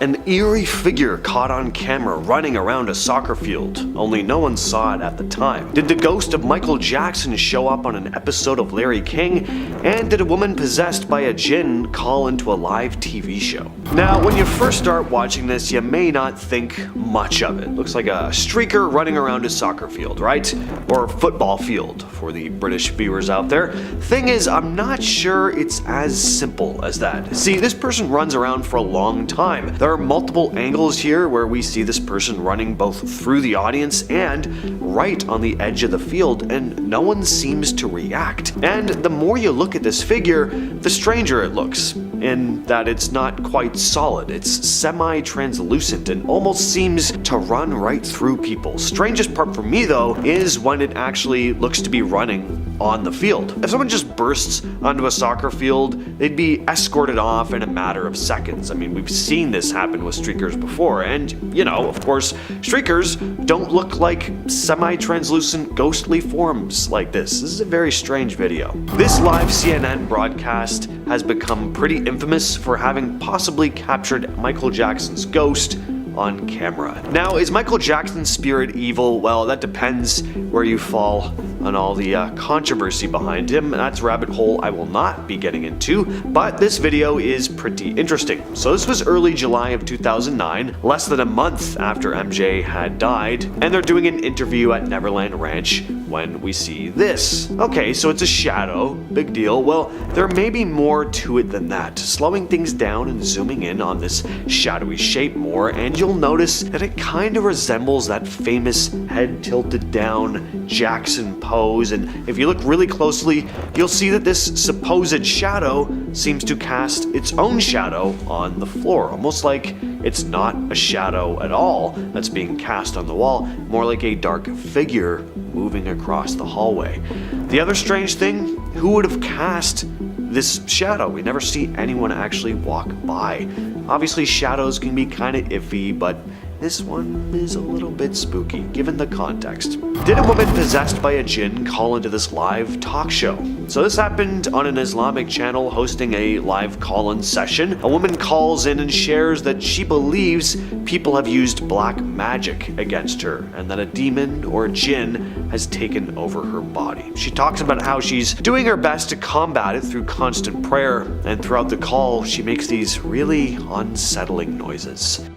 An eerie figure caught on camera running around a soccer field, only no one saw it at the time. Did the ghost of Michael Jackson show up on an episode of Larry King? And did a woman possessed by a jinn call into a live TV show? Now, when you first start watching this, you may not think much of it. Looks like a streaker running around a soccer field, right? Or football field for the British viewers out there. Thing is, I'm not sure it's as simple as that. See, this person runs around for a long time. There are multiple angles here where we see this person running both through the audience and right on the edge of the field, and no one seems to react. And the more you look at this figure, the stranger it looks, in that it's not quite solid. It's semi-translucent and almost seems to run right through people. Strangest part for me though is when it actually looks to be running on the field. If someone just bursts onto a soccer field, they'd be escorted off in a matter of seconds. I mean, we've seen this happen with streakers before, and you know, of course, streakers don't look like semi-translucent ghostly forms like this. This is a very strange video. This live CNN broadcast has become pretty infamous for having possibly captured Michael Jackson's ghost on camera. Now, is Michael Jackson's spirit evil? Well, that depends where you fall on all the controversy behind him. That's a rabbit hole I will not be getting into, but this video is pretty interesting. So this was early July of 2009, less than a month after MJ had died, and they're doing an interview at Neverland Ranch when we see this. Okay, so it's a shadow, big deal. Well, there may be more to it than that. Slowing things down and zooming in on this shadowy shape more, and you'll notice that it kind of resembles that famous head tilted down Jackson pose, and if you look really closely, you'll see that this supposed shadow seems to cast its own shadow on the floor, almost like it's not a shadow at all that's being cast on the wall, more like a dark figure moving across the hallway. The other strange thing, who would have cast this shadow? We never see anyone actually walk by. Obviously, shadows can be kind of iffy, but this one is a little bit spooky, given the context. Did a woman possessed by a jinn call into this live talk show? So this happened on an Islamic channel hosting a live call-in session. A woman calls in and shares that she believes people have used black magic against her, and that a demon or a jinn has taken over her body. She talks about how she's doing her best to combat it through constant prayer, and throughout the call, she makes these really unsettling noises.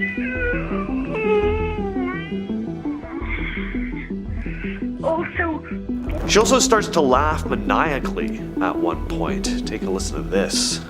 She also starts to laugh maniacally at one point. Take a listen to this.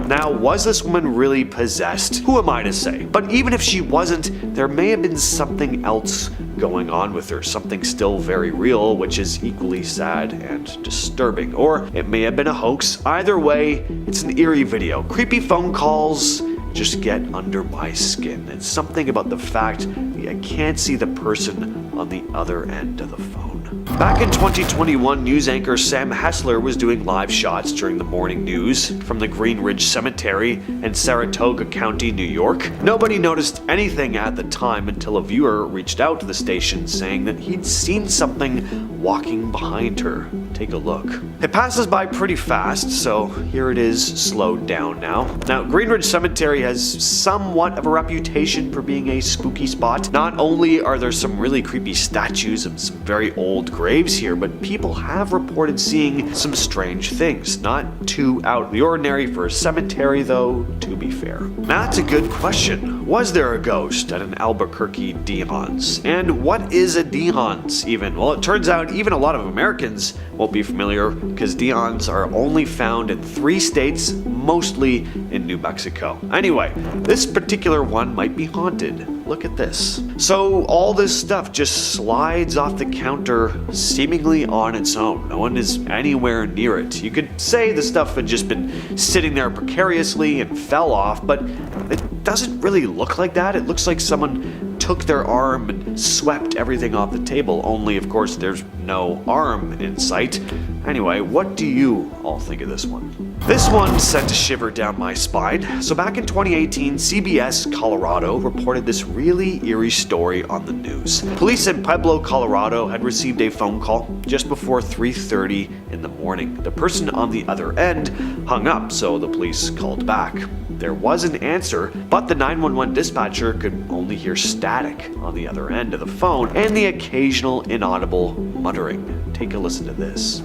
Now, was this woman really possessed? Who am I to say? But even if she wasn't, there may have been something else going on with her, something still very real, which is equally sad and disturbing. Or it may have been a hoax. Either way, it's an eerie video. Creepy phone calls just get under my skin. It's something about the fact that I can't see the person on the other end of the phone. Back in 2021, news anchor Sam Hessler was doing live shots during the morning news from the Green Ridge Cemetery in Saratoga County, New York. Nobody noticed anything at the time until a viewer reached out to the station saying that he'd seen something walking behind her. Take a look. It passes by pretty fast, so here it is slowed down now. Now, Green Ridge Cemetery has somewhat of a reputation for being a spooky spot. Not only are there some really creepy statues of some very old graves here, but people have reported seeing some strange things. Not too out of the ordinary for a cemetery though, to be fair. Now that's a good question. Was there a ghost at an Albuquerque Dion's? And what is a Dion's even? Well, it turns out even a lot of Americans won't be familiar because Dion's are only found in 3 states, mostly in New Mexico. Anyway, this particular one might be haunted. Look at this. So all this stuff just slides off the counter seemingly on its own. No one is anywhere near it. You could say the stuff had just been sitting there precariously and fell off, but it doesn't really look like that. It looks like someone took their arm and swept everything off the table, only of course there's no arm in sight. Anyway, what do you all think of this one? This one sent a shiver down my spine. So back in 2018, CBS Colorado reported this really eerie story on the news. Police in Pueblo, Colorado had received a phone call just before 3:30 in the morning. The person on the other end hung up, so the police called back. There was an answer, but the 911 dispatcher could only hear static on the other end of the phone and the occasional inaudible muttering. Take a listen to this.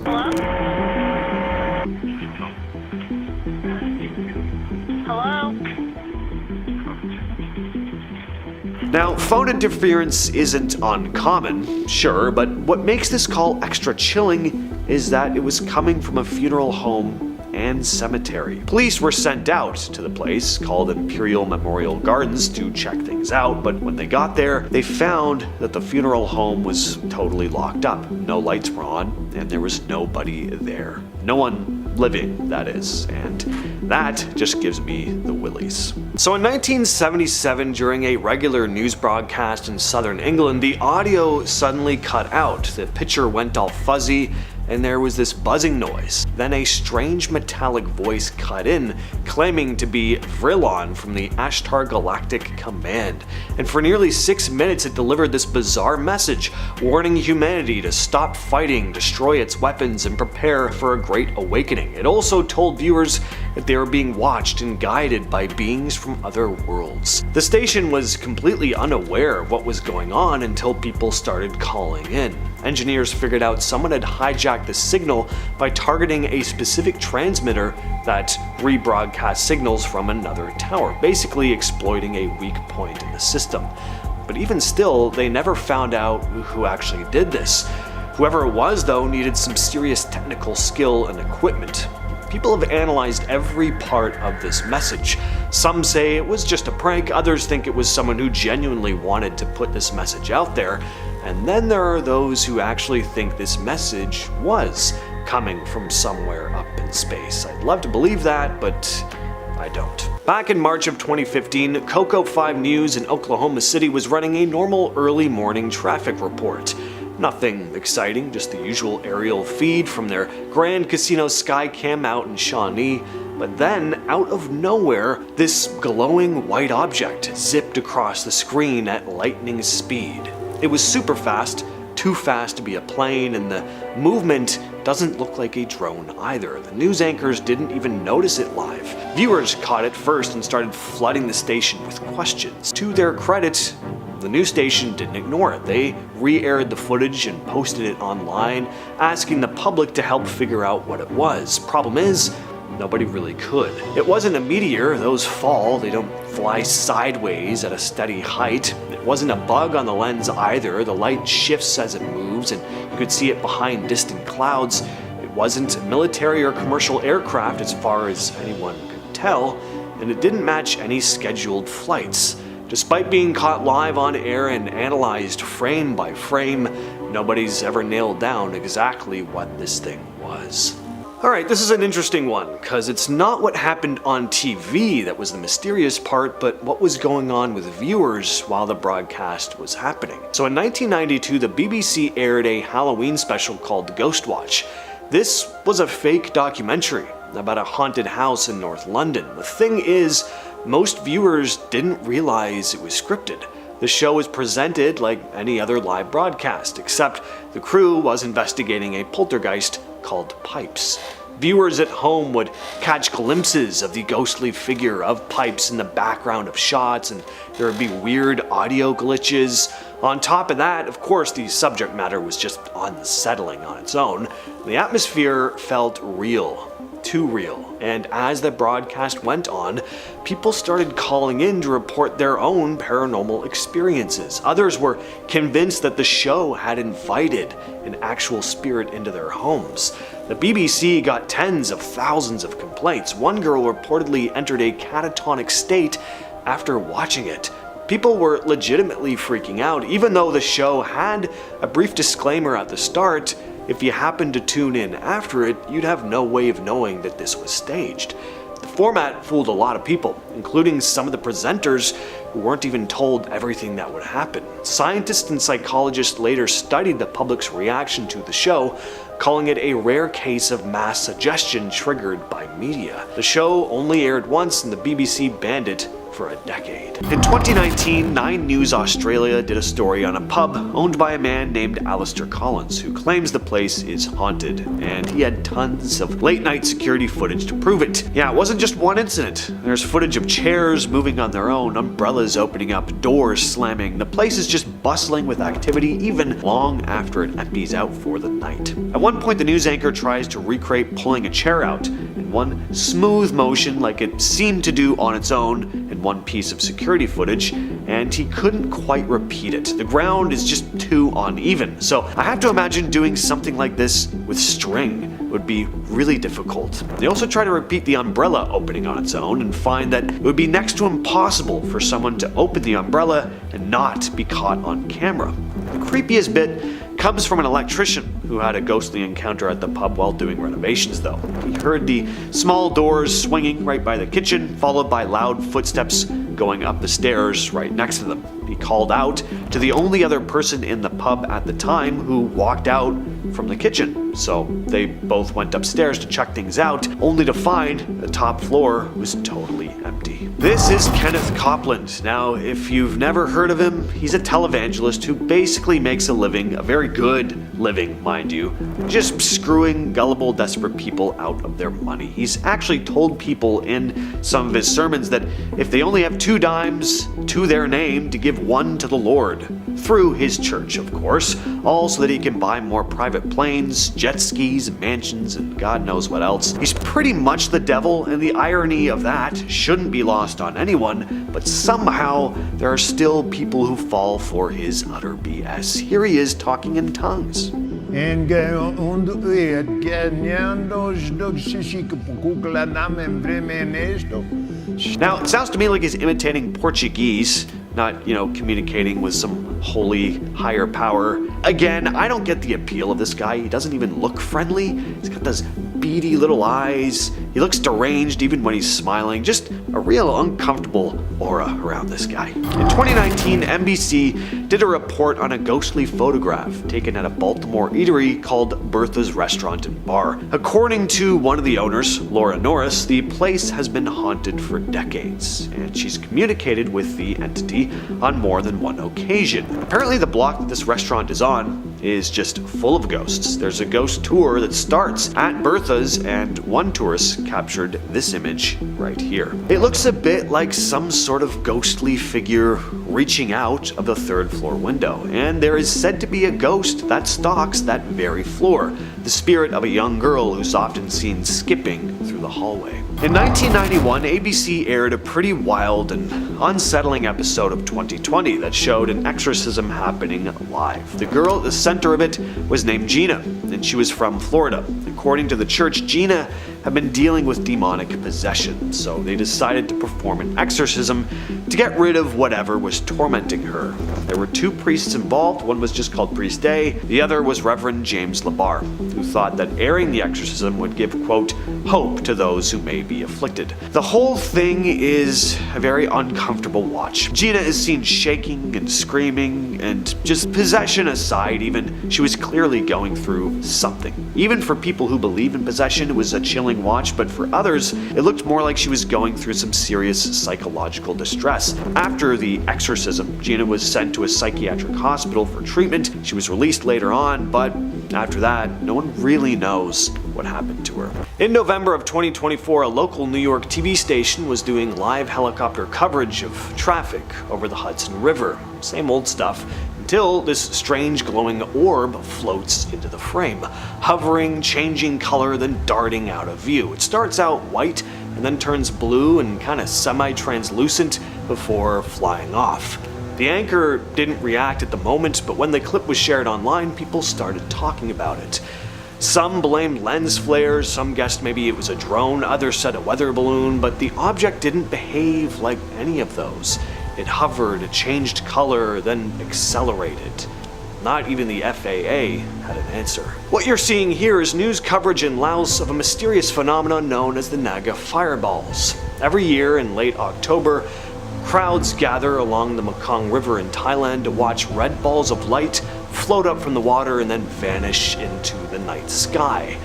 Hello? Now, phone interference isn't uncommon, sure, but what makes this call extra chilling is that it was coming from a funeral home and cemetery. Police were sent out to the place, called Imperial Memorial Gardens, to check things out, but when they got there, they found that the funeral home was totally locked up. No lights were on, and there was nobody there. No one living, that is, and that just gives me the willies. So in 1977, during a regular news broadcast in southern England, the audio suddenly cut out. The picture went all fuzzy, and there was this buzzing noise. Then a strange metallic voice cut in, claiming to be Vrillon from the Ashtar Galactic Command. And for nearly 6 minutes it delivered this bizarre message, warning humanity to stop fighting, destroy its weapons, and prepare for a great awakening. It also told viewers that they were being watched and guided by beings from other worlds. The station was completely unaware of what was going on until people started calling in. Engineers figured out someone had hijacked the signal by targeting a specific transmitter that rebroadcast signals from another tower, basically exploiting a weak point in the system. But even still, they never found out who actually did this. Whoever it was, though, needed some serious technical skill and equipment. People have analyzed every part of this message. Some say it was just a prank, others think it was someone who genuinely wanted to put this message out there. And then there are those who actually think this message was coming from somewhere up in space. I'd love to believe that, but I don't. Back in March of 2015, Coco 5 News in Oklahoma City was running a normal early morning traffic report. Nothing exciting, just the usual aerial feed from their Grand Casino Skycam out in Shawnee. But then, out of nowhere, this glowing white object zipped across the screen at lightning speed. It was super fast, too fast to be a plane, and the movement doesn't look like a drone either. The news anchors didn't even notice it live. Viewers caught it first and started flooding the station with questions. To their credit, the news station didn't ignore it. They re-aired the footage and posted it online, asking the public to help figure out what it was. Problem is, nobody really could. It wasn't a meteor, those fall, they don't fly sideways at a steady height. It wasn't a bug on the lens either, the light shifts as it moves and you could see it behind distant clouds. It wasn't a military or commercial aircraft as far as anyone could tell, and it didn't match any scheduled flights. Despite being caught live on air and analyzed frame by frame, nobody's ever nailed down exactly what this thing was. Alright, this is an interesting one, because it's not what happened on TV that was the mysterious part, but what was going on with viewers while the broadcast was happening. So in 1992, the BBC aired a Halloween special called Ghost Watch. This was a fake documentary about a haunted house in North London. The thing is, most viewers didn't realize it was scripted. The show was presented like any other live broadcast, except the crew was investigating a poltergeist called Pipes. Viewers at home would catch glimpses of the ghostly figure of Pipes in the background of shots, and there would be weird audio glitches. On top of that, of course, the subject matter was just unsettling on its own. The atmosphere felt real. Too real, and as the broadcast went on, people started calling in to report their own paranormal experiences. Others were convinced that the show had invited an actual spirit into their homes. The BBC got tens of thousands of complaints. One girl reportedly entered a catatonic state after watching it. People were legitimately freaking out, even though the show had a brief disclaimer at the start. If you happened to tune in after it, you'd have no way of knowing that this was staged. The format fooled a lot of people, including some of the presenters who weren't even told everything that would happen. Scientists and psychologists later studied the public's reaction to the show, calling it a rare case of mass suggestion triggered by media. The show only aired once and the BBC banned it for a decade. In 2019, 9 News Australia did a story on a pub owned by a man named Alistair Collins, who claims the place is haunted, and he had tons of late-night security footage to prove it. Yeah, it wasn't just one incident. There's footage of chairs moving on their own, umbrellas opening up, doors slamming. The place is just bustling with activity even long after it empties out for the night. At one point, the news anchor tries to recreate pulling a chair out in one smooth motion like it seemed to do on its own in one piece of security footage, and he couldn't quite repeat it. The ground is just too uneven, so I have to imagine doing something like this with string would be really difficult. They also try to repeat the umbrella opening on its own and find that it would be next to impossible for someone to open the umbrella and not be caught on camera. The creepiest bit comes from an electrician who had a ghostly encounter at the pub while doing renovations though. He heard the small doors swinging right by the kitchen, followed by loud footsteps going up the stairs right next to them. He called out to the only other person in the pub at the time, who walked out from the kitchen. So they both went upstairs to check things out, only to find the top floor was totally empty. This is Kenneth Copeland. Now, if you've never heard of him, he's a televangelist who basically makes a living, a very good living, mind you, just screwing gullible, desperate people out of their money. He's actually told people in some of his sermons that if they only have 2 dimes to their name, to give 1 to the Lord. Through his church, of course, all so that he can buy more private planes, jet skis, mansions, and God knows what else. He's pretty much the devil, and the irony of that shouldn't be lost on anyone, but somehow there are still people who fall for his utter BS. Here he is talking in tongues. Now, it sounds to me like he's imitating Portuguese, not, communicating with some holy higher power. Again, I don't get the appeal of this guy. He doesn't even look friendly. He's got those beady little eyes. He looks deranged even when he's smiling. Just a real uncomfortable aura around this guy. In 2019, NBC did a report on a ghostly photograph taken at a Baltimore eatery called Bertha's Restaurant and Bar. According to one of the owners, Laura Norris, the place has been haunted for decades, and she's communicated with the entity on more than one occasion. Apparently, the block that this restaurant is on is just full of ghosts. There's a ghost tour that starts at Bertha's, and one tourist captured this image right here. It looks a bit like some sort of ghostly figure reaching out of the 3rd floor window, and there is said to be a ghost that stalks that very floor, the spirit of a young girl who's often seen skipping through the hallway. In 1991, ABC aired a pretty wild and unsettling episode of 2020 that showed an exorcism happening live. The girl at the center of it was named Gina, and she was from Florida. According to the church, Gina had been dealing with demonic possession, so they decided to perform an exorcism to get rid of whatever was tormenting her. There were 2 priests involved. One was just called Priest A, the other was Reverend James Labar, who thought that airing the exorcism would give, quote, hope to those who may be afflicted. The whole thing is a very uncomfortable watch. Gina is seen shaking and screaming, and just possession aside even, she was clearly going through something. Even for people who believe in possession, it was a chilling watch, but for others, it looked more like she was going through some serious psychological distress. After the exorcism, Gina was sent to a psychiatric hospital for treatment. She was released later on, but after that, no one really knows what happened to her. In November of 2024, a local New York TV station was doing live helicopter coverage of traffic over the Hudson River. Same old stuff, until this strange glowing orb floats into the frame, hovering, changing color, then darting out of view. It starts out white and then turns blue and kind of semi-translucent before flying off. The anchor didn't react at the moment, but when the clip was shared online, people started talking about it. Some blamed lens flares, some guessed maybe it was a drone, others said a weather balloon, but the object didn't behave like any of those. It hovered, it changed color, then accelerated. Not even the FAA had an answer. What you're seeing here is news coverage in Laos of a mysterious phenomenon known as the Naga fireballs. Every year in late October, crowds gather along the Mekong River in Thailand to watch red balls of light float up from the water and then vanish into the night sky.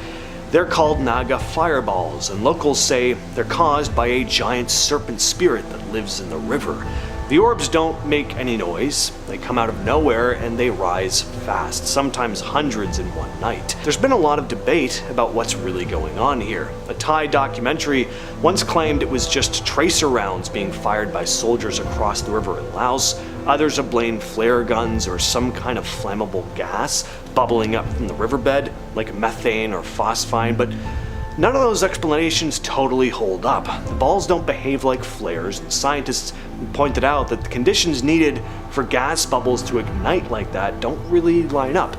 They're called Naga fireballs, and locals say they're caused by a giant serpent spirit that lives in the river. The orbs don't make any noise, they come out of nowhere and they rise fast, sometimes hundreds in one night. There's been a lot of debate about what's really going on here. A Thai documentary once claimed it was just tracer rounds being fired by soldiers across the river in Laos. Others have blamed flare guns or some kind of flammable gas bubbling up from the riverbed, like methane or phosphine, but none of those explanations totally hold up. The balls don't behave like flares, and scientists pointed out that the conditions needed for gas bubbles to ignite like that don't really line up.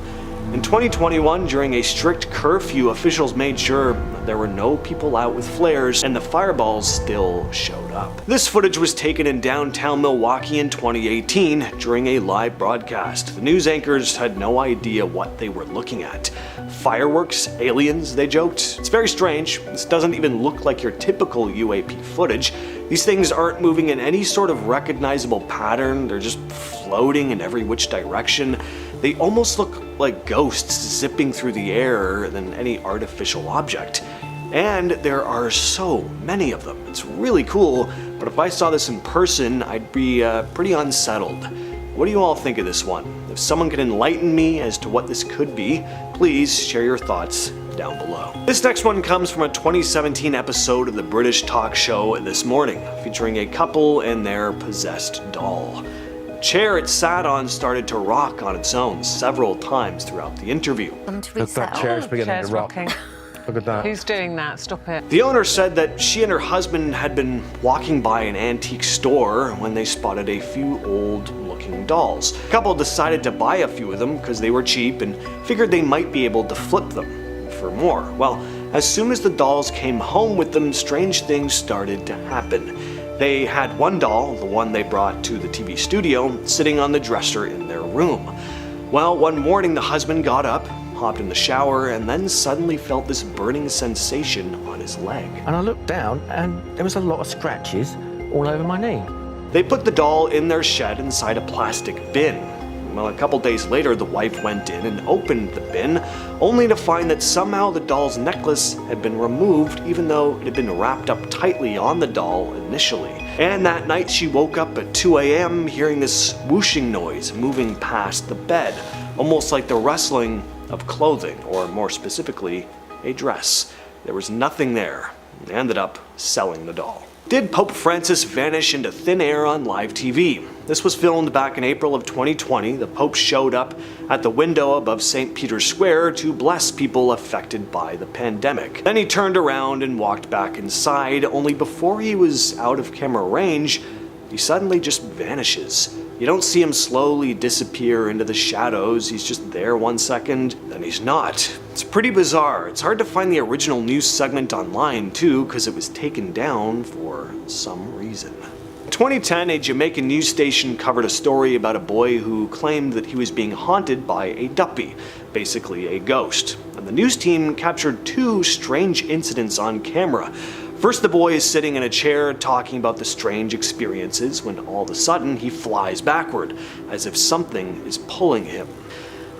In 2021, during a strict curfew, officials made sure there were no people out with flares, and the fireballs still showed up. This footage was taken in downtown Milwaukee in 2018 during a live broadcast. The news anchors had no idea what they were looking at. Fireworks? Aliens? They joked. It's very strange. This doesn't even look like your typical UAP footage. These things aren't moving in any sort of recognizable pattern. They're just floating in every which direction. They almost look like ghosts zipping through the air than any artificial object. And there are so many of them. It's really cool, but if I saw this in person, I'd be pretty unsettled. What do you all think of this one? If someone can enlighten me as to what this could be, please share your thoughts down below. This next one comes from a 2017 episode of the British talk show This Morning, featuring a couple and their possessed doll. The chair it sat on started to rock on its own several times throughout the interview. Look, that chair's beginning to rock. Rocking. Look at that. Who's doing that? Stop it. The owner said that she and her husband had been walking by an antique store when they spotted a few old-looking dolls. The couple decided to buy a few of them because they were cheap and figured they might be able to flip them for more. Well, as soon as the dolls came home with them, strange things started to happen. They had one doll, the one they brought to the TV studio, sitting on the dresser in their room. Well, one morning the husband got up, hopped in the shower, and then suddenly felt this burning sensation on his leg. And I looked down and there was a lot of scratches all over my knee. They put the doll in their shed inside a plastic bin. Well, a couple days later, the wife went in and opened the bin, only to find that somehow the doll's necklace had been removed, even though it had been wrapped up tightly on the doll initially. And that night she woke up at 2 a.m. hearing this whooshing noise moving past the bed, almost like the rustling of clothing, or more specifically, a dress. There was nothing there. They ended up selling the doll. Did Pope Francis vanish into thin air on live TV? This was filmed back in April of 2020. The Pope showed up at the window above St. Peter's Square to bless people affected by the pandemic. Then he turned around and walked back inside, only before he was out of camera range, he suddenly just vanishes. You don't see him slowly disappear into the shadows. He's just there 1 second, then he's not. It's pretty bizarre. It's hard to find the original news segment online too, because it was taken down for some reason. In 2010, a Jamaican news station covered a story about a boy who claimed that he was being haunted by a duppy, basically a ghost. And the news team captured two strange incidents on camera. First, the boy is sitting in a chair talking about the strange experiences when all of a sudden he flies backward, as if something is pulling him.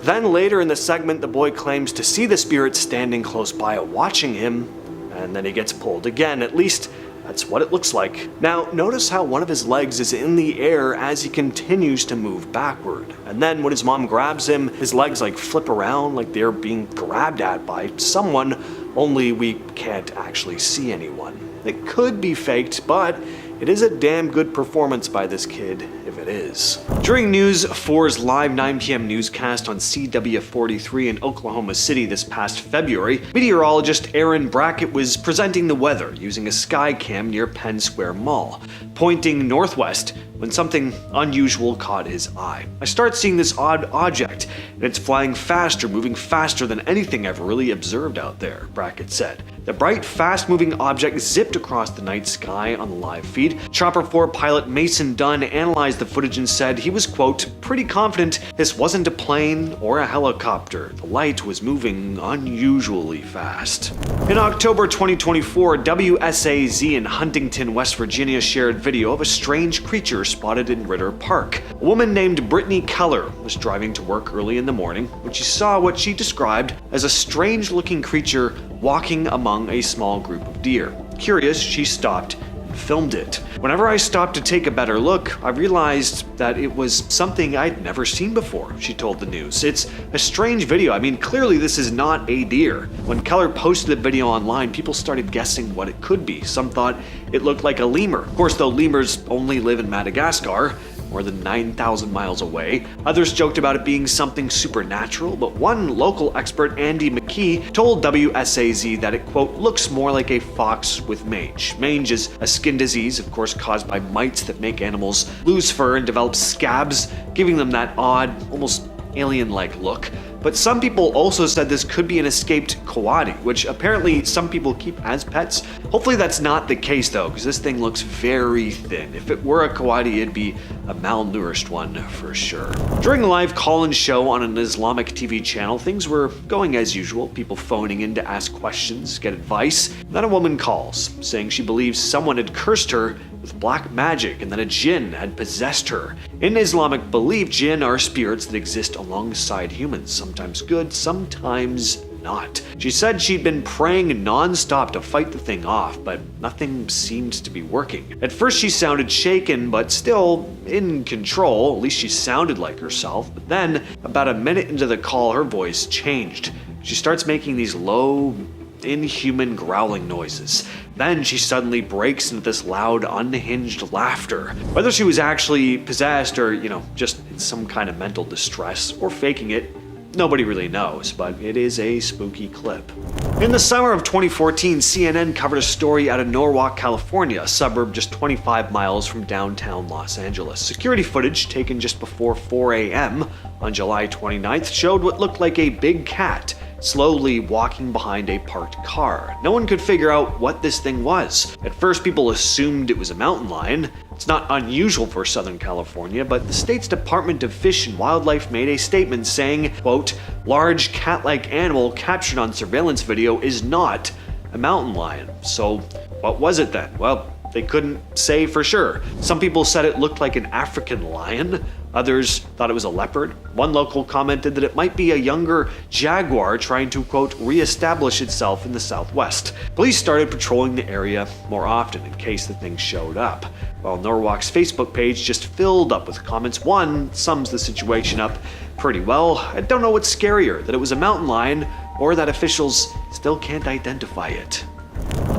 Then later in the segment, the boy claims to see the spirit standing close by watching him, and then he gets pulled again. At least that's what it looks like. Now, notice how one of his legs is in the air as he continues to move backward. And then when his mom grabs him, his legs like flip around like they're being grabbed at by someone, only we can't actually see anyone. It could be faked, but it is a damn good performance by this kid, if it is. During News 4's live 9 p.m. newscast on CW43 in Oklahoma City this past February, meteorologist Aaron Brackett was presenting the weather using a sky cam near Penn Square Mall, pointing northwest when something unusual caught his eye. I start seeing this odd object, and it's flying faster, moving faster than anything I've really observed out there, Brackett said. The bright, fast-moving object zipped across the night sky on the live feed. Chopper 4 pilot Mason Dunn analyzed the footage and said he was, quote, pretty confident this wasn't a plane or a helicopter. The light was moving unusually fast. In October 2024, WSAZ in Huntington, West Virginia shared video of a strange creature spotted in Ritter Park. A woman named Brittany Keller was driving to work early in the morning when she saw what she described as a strange-looking creature walking among a small group of deer. Curious, she stopped and filmed it. Whenever I stopped to take a better look, I realized that it was something I'd never seen before, she told the news. It's a strange video. I mean, clearly this is not a deer. When Keller posted the video online, people started guessing what it could be. Some thought it looked like a lemur. Of course, though lemurs only live in Madagascar, more than 9,000 miles away. Others joked about it being something supernatural, but one local expert, Andy McKee, told WSAZ that it, quote, looks more like a fox with mange. Mange is a skin disease, of course, caused by mites that make animals lose fur and develop scabs, giving them that odd, almost alien-like look. But some people also said this could be an escaped coati, which apparently some people keep as pets. Hopefully that's not the case though, because this thing looks very thin. If it were a coati, it'd be a malnourished one for sure. During a live call-in show on an Islamic TV channel, things were going as usual, people phoning in to ask questions, get advice. Then a woman calls, saying she believes someone had cursed her with black magic and that a jinn had possessed her. In Islamic belief, jinn are spirits that exist alongside humans, sometimes good, sometimes not. She said she'd been praying non-stop to fight the thing off, but nothing seemed to be working. At first she sounded shaken, but still in control, at least she sounded like herself. But then, about a minute into the call, her voice changed. She starts making these low, inhuman growling noises. Then she suddenly breaks into this loud, unhinged laughter. Whether she was actually possessed or, just in some kind of mental distress or faking it, nobody really knows, but it is a spooky clip. In the summer of 2014, CNN covered a story out of Norwalk, California, a suburb just 25 miles from downtown Los Angeles. Security footage taken just before 4 a.m. on July 29th showed what looked like a big cat slowly walking behind a parked car. No one could figure out what this thing was. At first, people assumed it was a mountain lion. It's not unusual for Southern California, but the state's Department of Fish and Wildlife made a statement saying, quote, large cat-like animal captured on surveillance video is not a mountain lion. So what was it then? Well, they couldn't say for sure. Some people said it looked like an African lion. Others thought it was a leopard. One local commented that it might be a younger jaguar trying to, quote, reestablish itself in the Southwest. Police started patrolling the area more often in case the thing showed up. While Norwalk's Facebook page just filled up with comments. One sums the situation up pretty well. I don't know what's scarier, that it was a mountain lion or that officials still can't identify it.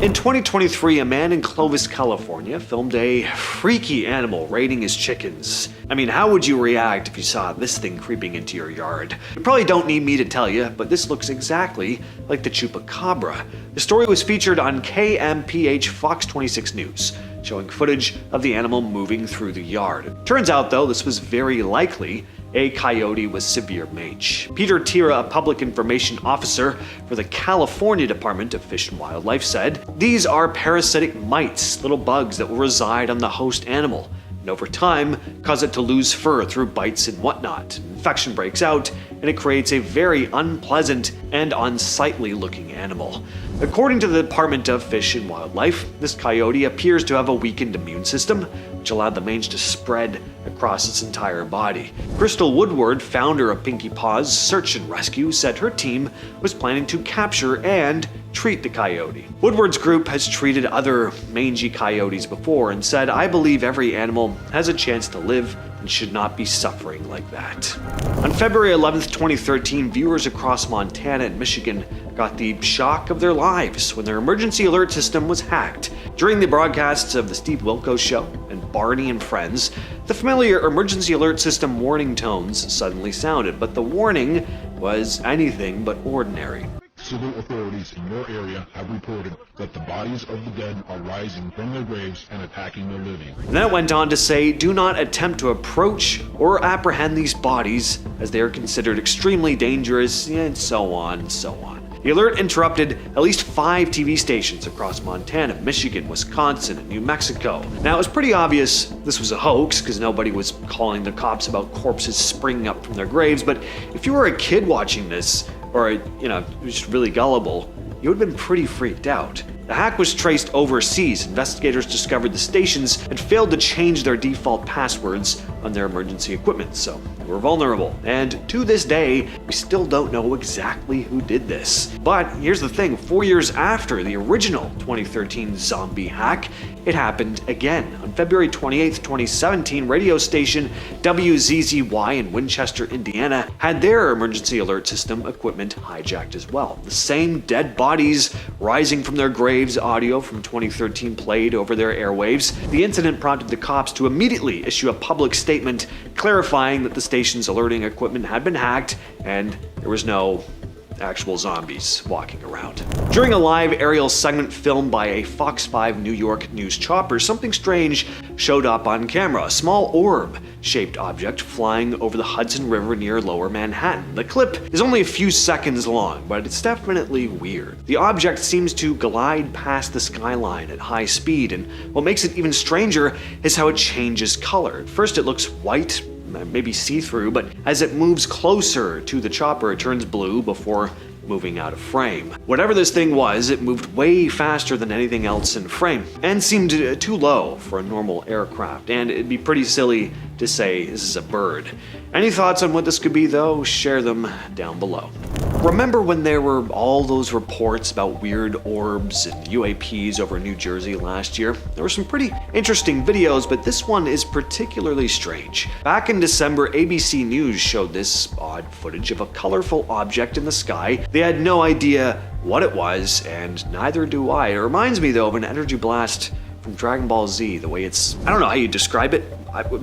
In 2023, a man in Clovis, California filmed a freaky animal raiding his chickens. I mean, how would you react if you saw this thing creeping into your yard? You probably don't need me to tell you, but this looks exactly like the Chupacabra. The story was featured on KMPH Fox 26 News, showing footage of the animal moving through the yard. Turns out, though, this was very likely a coyote with severe mange. Peter Tira, a public information officer for the California Department of Fish and Wildlife, said, these are parasitic mites, little bugs that will reside on the host animal, and over time cause it to lose fur through bites and whatnot. Infection breaks out, and it creates a very unpleasant and unsightly looking animal. According to the Department of Fish and Wildlife, this coyote appears to have a weakened immune system, which allowed the mange to spread across its entire body. Crystal Woodward, founder of Pinky Paws Search and Rescue, said her team was planning to capture and treat the coyote. Woodward's group has treated other mangy coyotes before and said, I believe every animal has a chance to live and should not be suffering like that. On February 11th, 2013, viewers across Montana and Michigan got the shock of their lives when their emergency alert system was hacked. During the broadcasts of The Steve Wilkos Show and Barney and Friends, the familiar emergency alert system warning tones suddenly sounded, but the warning was anything but ordinary. Civil authorities in your area have reported that the bodies of the dead are rising from their graves and attacking the living. And then it went on to say, do not attempt to approach or apprehend these bodies as they are considered extremely dangerous, and so on and so on. The alert interrupted at least 5 TV stations across Montana, Michigan, Wisconsin, and New Mexico. Now, it was pretty obvious this was a hoax because nobody was calling the cops about corpses springing up from their graves, but if you were a kid watching this, or, just really gullible, you would have been pretty freaked out. The hack was traced overseas. Investigators discovered the stations had failed to change their default passwords on their emergency equipment, so they were vulnerable. And to this day, we still don't know exactly who did this. But here's the thing, 4 years after the original 2013 zombie hack, it happened again. On February 28, 2017, radio station WZZY in Winchester, Indiana, had their emergency alert system equipment hijacked as well. The same dead bodies rising from their graves audio from 2013 played over their airwaves. The incident prompted the cops to immediately issue a public statement clarifying that the station's alerting equipment had been hacked and there was no actual zombies walking around. During a live aerial segment filmed by a Fox 5 New York news chopper, something strange showed up on camera, a small orb-shaped object flying over the Hudson River near Lower Manhattan. The clip is only a few seconds long, but it's definitely weird. The object seems to glide past the skyline at high speed, and what makes it even stranger is how it changes color. At first it looks white, maybe see-through, but as it moves closer to the chopper, it turns blue before moving out of frame. Whatever this thing was, it moved way faster than anything else in frame, and seemed too low for a normal aircraft, and it'd be pretty silly to say this is a bird. Any thoughts on what this could be, though? Share them down below. Remember when there were all those reports about weird orbs and UAPs over New Jersey last year? There were some pretty interesting videos, but this one is particularly strange. Back in December, ABC News showed this odd footage of a colorful object in the sky. They had no idea what it was, and neither do I. It reminds me, though, of an energy blast from Dragon Ball Z, the way it's, I don't know how you describe it,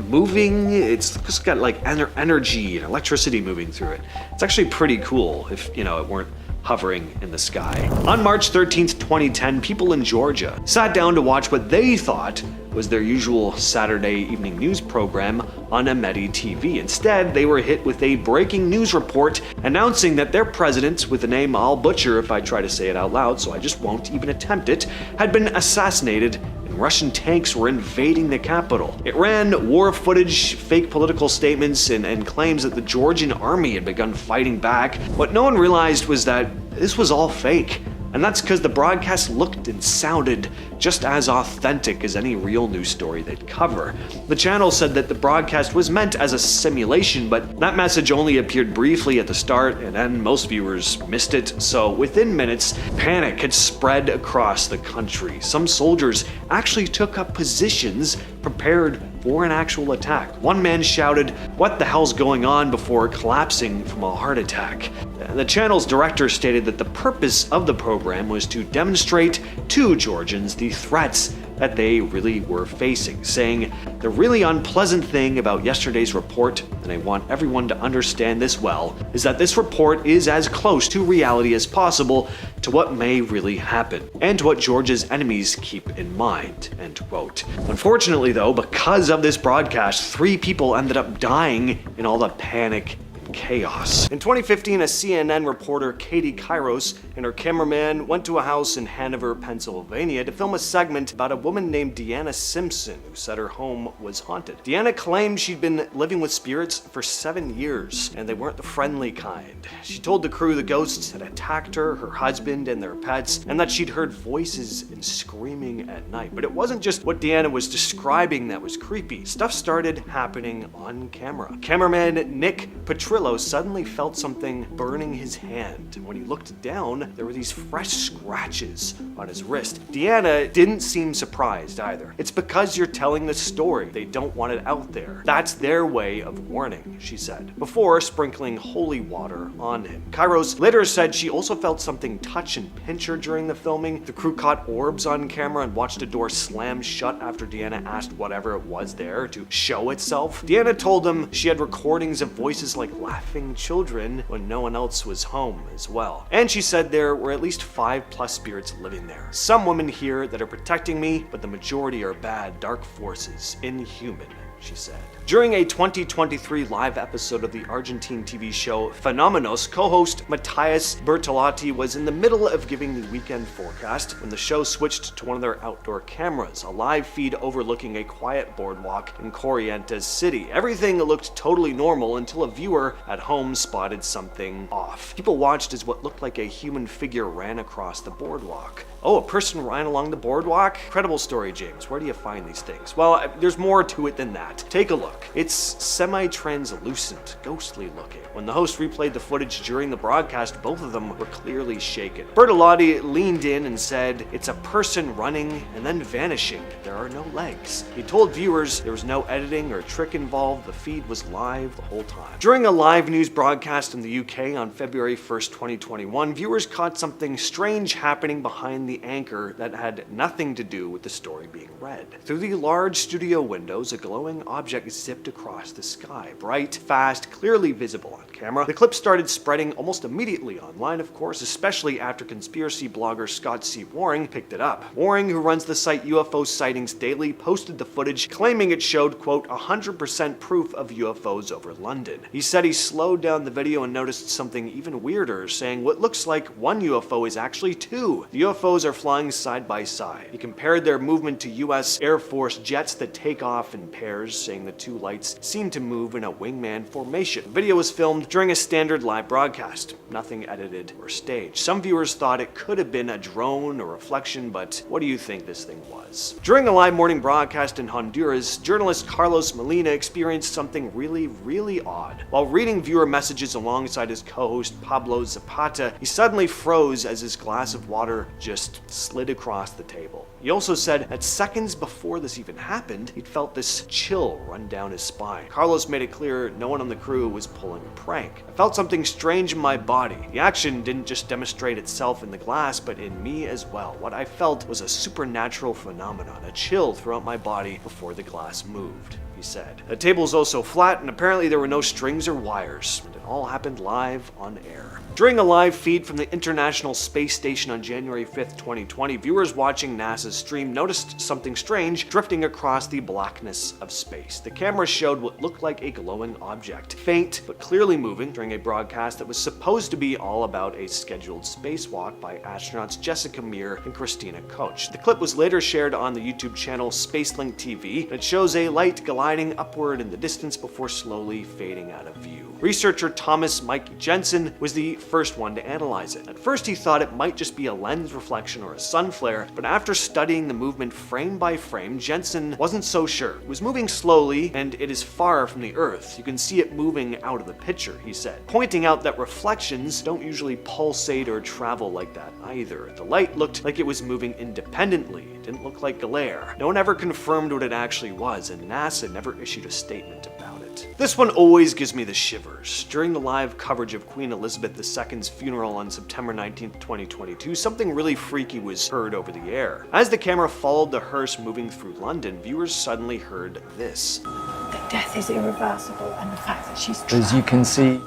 moving, it's just got like energy and electricity moving through it. It's actually pretty cool if, it weren't hovering in the sky. On March 13th, 2010, people in Georgia sat down to watch what they thought was their usual Saturday evening news program on Amedi TV. Instead, they were hit with a breaking news report announcing that their president, with a name I'll butcher if I try to say it out loud, so I just won't even attempt it, had been assassinated and Russian tanks were invading the capital. It ran war footage, fake political statements, and claims that the Georgian army had begun fighting back. What no one realized was that this was all fake. And that's because the broadcast looked and sounded just as authentic as any real news story they'd cover. The channel said that the broadcast was meant as a simulation, but that message only appeared briefly at the start, and then most viewers missed it. So within minutes, panic had spread across the country. Some soldiers actually took up positions prepared for an actual attack. One man shouted, "What the hell's going on?" before collapsing from a heart attack. The channel's director stated that the purpose of the program was to demonstrate to Georgians the threats that they really were facing, saying, "The really unpleasant thing about yesterday's report, and I want everyone to understand this well, is that this report is as close to reality as possible to what may really happen, and to what Georgia's enemies keep in mind," end quote. Unfortunately though, because of this broadcast, 3 people ended up dying in all the panic chaos. In 2015, a CNN reporter, Katie Kairos, and her cameraman went to a house in Hanover, Pennsylvania to film a segment about a woman named Deanna Simpson who said her home was haunted. Deanna claimed she'd been living with spirits for 7 years, and they weren't the friendly kind. She told the crew the ghosts had attacked her husband, and their pets, and that she'd heard voices and screaming at night. But it wasn't just what Deanna was describing that was creepy. Stuff started happening on camera. Cameraman Nick Petrillo suddenly felt something burning his hand. When he looked down, there were these fresh scratches on his wrist. Deanna didn't seem surprised either. "It's because you're telling the story. They don't want it out there. That's their way of warning," she said, before sprinkling holy water on him. Kairos later said she also felt something touch and pinch her during the filming. The crew caught orbs on camera and watched a door slam shut after Deanna asked whatever it was there to show itself. Deanna told them she had recordings of voices like laughing children when no one else was home as well. And she said there were at least 5+ spirits living there. "Some women here that are protecting me, but the majority are bad, dark forces, inhuman," she said. During a 2023 live episode of the Argentine TV show Fenómenos, co-host Matthias Bertolotti was in the middle of giving the weekend forecast when the show switched to one of their outdoor cameras, a live feed overlooking a quiet boardwalk in Corrientes City. Everything looked totally normal until a viewer at home spotted something off. People watched as what looked like a human figure ran across the boardwalk. Oh, a person ran along the boardwalk? Incredible story, James. Where do you find these things? Well, there's more to it than that. Take a look. It's semi-translucent, ghostly looking. When the host replayed the footage during the broadcast, both of them were clearly shaken. Bertolotti leaned in and said, "It's a person running and then vanishing. There are no legs." He told viewers there was no editing or trick involved. The feed was live the whole time. During a live news broadcast in the UK on February 1st, 2021, viewers caught something strange happening behind the anchor that had nothing to do with the story being read. Through the large studio windows, a glowing object zipped across the sky, bright, fast, clearly visible on camera. The clip started spreading almost immediately online, of course, especially after conspiracy blogger Scott C. Waring picked it up. Waring, who runs the site UFO Sightings Daily, posted the footage, claiming it showed, quote, 100% proof of UFOs over London. He said he slowed down the video and noticed something even weirder, saying what looks like one UFO is actually two. The UFOs are flying side by side. He compared their movement to US Air Force jets that take off in pairs, saying the two lights seem to move in a wingman formation. The video was filmed during a standard live broadcast, nothing edited or staged. Some viewers thought it could have been a drone or reflection, but what do you think this thing was? During a live morning broadcast in Honduras, journalist Carlos Molina experienced something really odd. While reading viewer messages alongside his co-host Pablo Zapata, he suddenly froze as his glass of water just slid across the table. He also said that seconds before this even happened, he'd felt this chill run down his spine. Carlos made it clear no one on the crew was pulling a prank. I felt something strange in my body. The action didn't just demonstrate itself in the glass, but in me as well. What I felt was a supernatural phenomenon, a chill throughout my body before the glass moved, he said. The table was also flat, and apparently there were no strings or wires, and it all happened live on air. During a live feed from the International Space Station on January 5th, 2020, viewers watching NASA's stream noticed something strange drifting across the blackness of space. The camera showed what looked like a glowing object, faint but clearly moving during a broadcast that was supposed to be all about a scheduled spacewalk by astronauts Jessica Meir and Christina Koch. The clip was later shared on the YouTube channel Spacelink TV, and it shows a light gliding upward in the distance before slowly fading out of view. Researcher Thomas Mike Jensen was the first one to analyze it. At first he thought it might just be a lens reflection or a sun flare, but after studying the movement frame by frame, Jensen wasn't so sure. It was moving slowly, and it is far from the Earth. You can see it moving out of the picture, he said, pointing out that reflections don't usually pulsate or travel like that either. The light looked like it was moving independently. It didn't look like glare. No one ever confirmed what it actually was, and NASA never issued a statement about it. This one always gives me the shivers. During the live coverage of Queen Elizabeth II's funeral on September 19, 2022, something really freaky was heard over the air. As the camera followed the hearse moving through London, viewers suddenly heard this. That death is irreversible, and the fact that she's trapped. As you can see,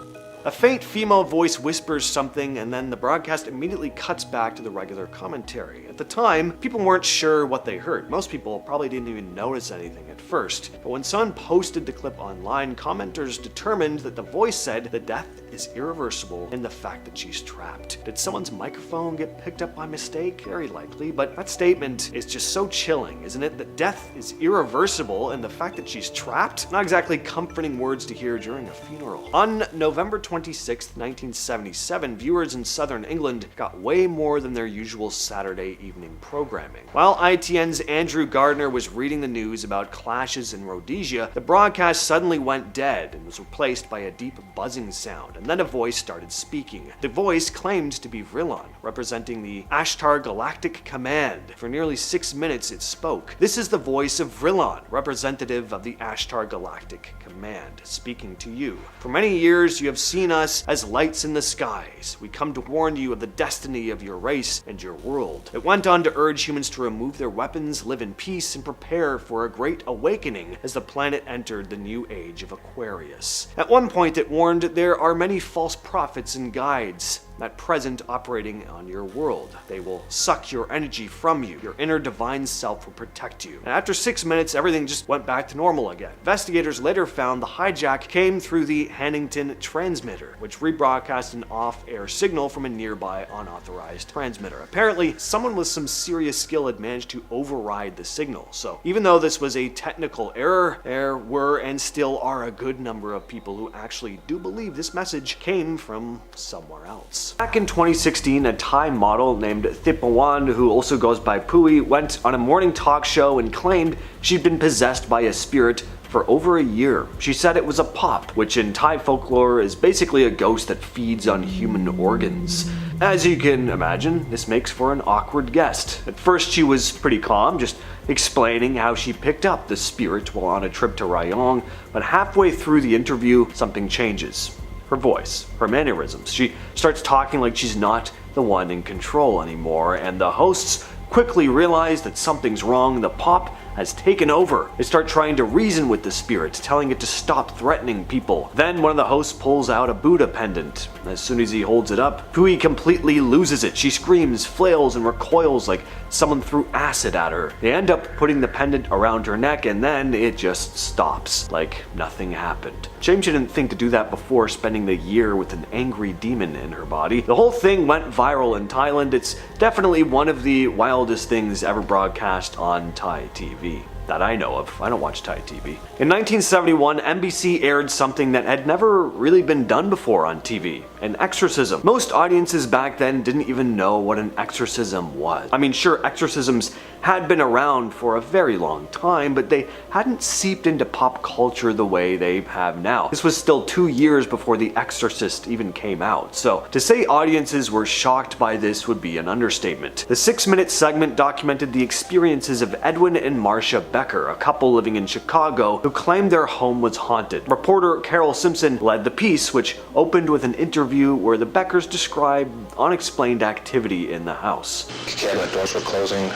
a faint female voice whispers something, and then the broadcast immediately cuts back to the regular commentary. At the time, people weren't sure what they heard. Most people probably didn't even notice anything at first. But when someone posted the clip online, commenters determined that the voice said the death is irreversible and the fact that she's trapped. Did someone's microphone get picked up by mistake? Very likely, but that statement is just so chilling, isn't it? That death is irreversible and the fact that she's trapped? Not exactly comforting words to hear during a funeral. On November 26, 1977, viewers in southern England got way more than their usual Saturday evening programming. While ITN's Andrew Gardner was reading the news about clashes in Rhodesia, the broadcast suddenly went dead and was replaced by a deep buzzing sound, and then a voice started speaking. The voice claimed to be Vrilon, representing the Ashtar Galactic Command. For nearly 6 minutes it spoke. This is the voice of Vrilon, representative of the Ashtar Galactic Command, speaking to you. For many years you have seen us as lights in the skies. We come to warn you of the destiny of your race and your world. It went on to urge humans to remove their weapons, live in peace, and prepare for a great awakening as the planet entered the new age of Aquarius. At one point it warned there are many false prophets and guides that present operating on your world. They will suck your energy from you. Your inner divine self will protect you. And after 6 minutes, everything just went back to normal again. Investigators later found the hijack came through the Hannington transmitter, which rebroadcast an off-air signal from a nearby unauthorized transmitter. Apparently, someone with some serious skill had managed to override the signal. So even though this was a technical error, there were and still are a good number of people who actually do believe this message came from somewhere else. Back in 2016, a Thai model named Thipawan, who also goes by Pui, went on a morning talk show and claimed she'd been possessed by a spirit for over a year. She said it was a pop, which in Thai folklore is basically a ghost that feeds on human organs. As you can imagine, this makes for an awkward guest. At first she was pretty calm, just explaining how she picked up the spirit while on a trip to Rayong, but halfway through the interview, something changes. Her voice, her mannerisms. She starts talking like she's not the one in control anymore, and the hosts quickly realize that something's wrong. The pop has taken over. They start trying to reason with the spirit, telling it to stop threatening people. Then one of the hosts pulls out a Buddha pendant. As soon as he holds it up, Pui completely loses it. She screams, flails, and recoils like someone threw acid at her. They end up putting the pendant around her neck, and then it just stops, like nothing happened. Shame she didn't think to do that before spending the year with an angry demon in her body. The whole thing went viral in Thailand. It's definitely one of the wildest things ever broadcast on Thai TV. That I know of. I don't watch Thai TV. In 1971, NBC aired something that had never really been done before on TV, an exorcism. Most audiences back then didn't even know what an exorcism was. I mean, sure, exorcisms had been around for a very long time, but they hadn't seeped into pop culture the way they have now. This was still 2 years before The Exorcist even came out, so to say audiences were shocked by this would be an understatement. The 6-minute segment documented the experiences of Edwin and Marcia Becker, a couple living in Chicago who claimed their home was haunted. Reporter Carol Simpson led the piece, which opened with an interview where the Beckers described unexplained activity in the house. Cabinet doors were closing,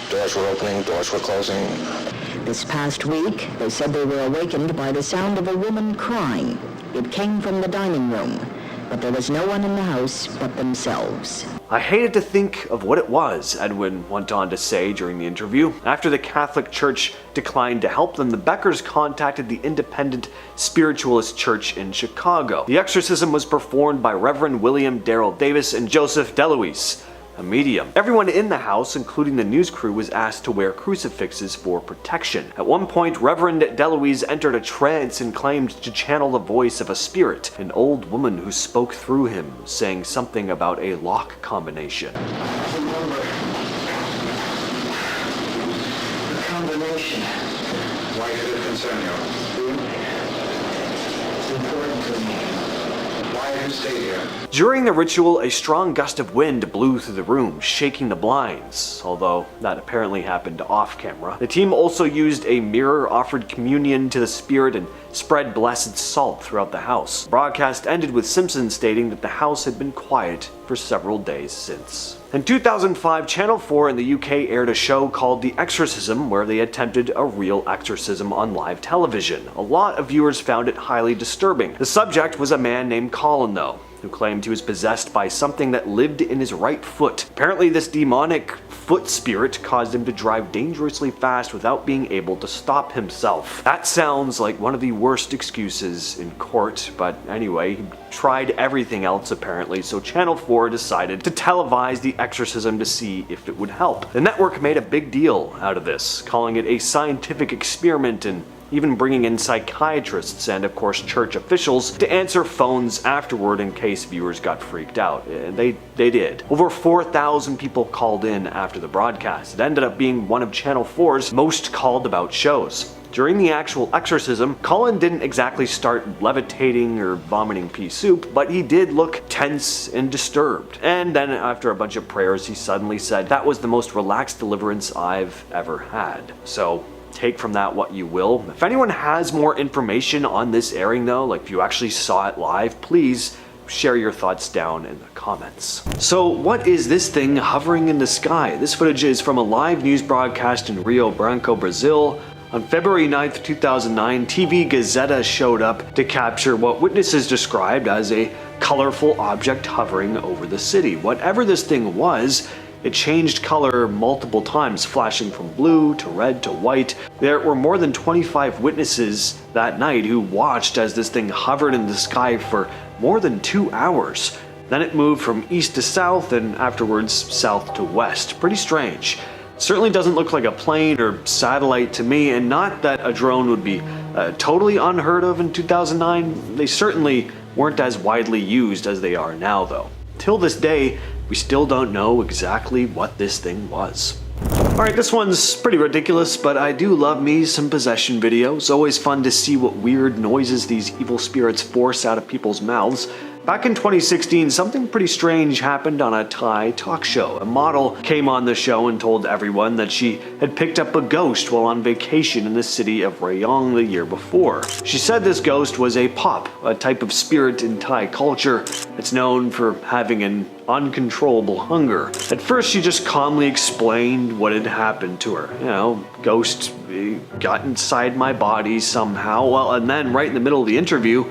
doors were opening, doors were closing. This past week, they said they were awakened by the sound of a woman crying. It came from the dining room, but there was no one in the house but themselves. I hated to think of what it was, Edwin went on to say during the interview. After the Catholic Church declined to help them, the Beckers contacted the Independent Spiritualist Church in Chicago. The exorcism was performed by Reverend William Darrell Davis and Joseph DeLuise, a medium. Everyone in the house, including the news crew, was asked to wear crucifixes for protection. At one point, Reverend DeLuise entered a trance and claimed to channel the voice of a spirit, an old woman who spoke through him, saying something about a lock combination. Remember, the combination. Why did it concern you? It's important to me. Why have you stayed here? During the ritual, a strong gust of wind blew through the room, shaking the blinds, although that apparently happened off camera. The team also used a mirror, offered communion to the spirit, and spread blessed salt throughout the house. The broadcast ended with Simpson stating that the house had been quiet for several days since. In 2005, Channel 4 in the UK aired a show called The Exorcism, where they attempted a real exorcism on live television. A lot of viewers found it highly disturbing. The subject was a man named Colin, though, who claimed he was possessed by something that lived in his right foot. Apparently, this demonic foot spirit caused him to drive dangerously fast without being able to stop himself. That sounds like one of the worst excuses in court, but anyway, he tried everything else apparently, so Channel 4 decided to televise the exorcism to see if it would help. The network made a big deal out of this, calling it a scientific experiment and even bringing in psychiatrists and, of course, church officials to answer phones afterward in case viewers got freaked out. And they did. Over 4,000 people called in after the broadcast. It ended up being one of Channel 4's most called about shows. During the actual exorcism, Colin didn't exactly start levitating or vomiting pea soup, but he did look tense and disturbed. And then after a bunch of prayers, he suddenly said, "That was the most relaxed deliverance I've ever had." So take from that what you will. If anyone has more information on this airing though, like if you actually saw it live, please share your thoughts down in the comments. So what is this thing hovering in the sky? This footage is from a live news broadcast in Rio Branco, Brazil On February 9th, 2009, TV Gazeta showed up to capture what witnesses described as a colorful object hovering over the city. Whatever this thing was, it changed color multiple times, flashing from blue to red to white. There were more than 25 witnesses that night who watched as this thing hovered in the sky for more than 2 hours. Then it moved from east to south and afterwards south to west. Pretty strange. Certainly doesn't look like a plane or satellite to me, and not that a drone would be totally unheard of in 2009. They certainly weren't as widely used as they are now though. Till this day, we still don't know exactly what this thing was. Alright, this one's pretty ridiculous, but I do love me some possession videos. Always fun to see what weird noises these evil spirits force out of people's mouths. Back in 2016, something pretty strange happened on a Thai talk show. A model came on the show and told everyone that she had picked up a ghost while on vacation in the city of Rayong the year before. She said this ghost was a pop, a type of spirit in Thai culture that's known for having an uncontrollable hunger. At first, she just calmly explained what had happened to her. You know, ghost got inside my body somehow. Well, and then right in the middle of the interview,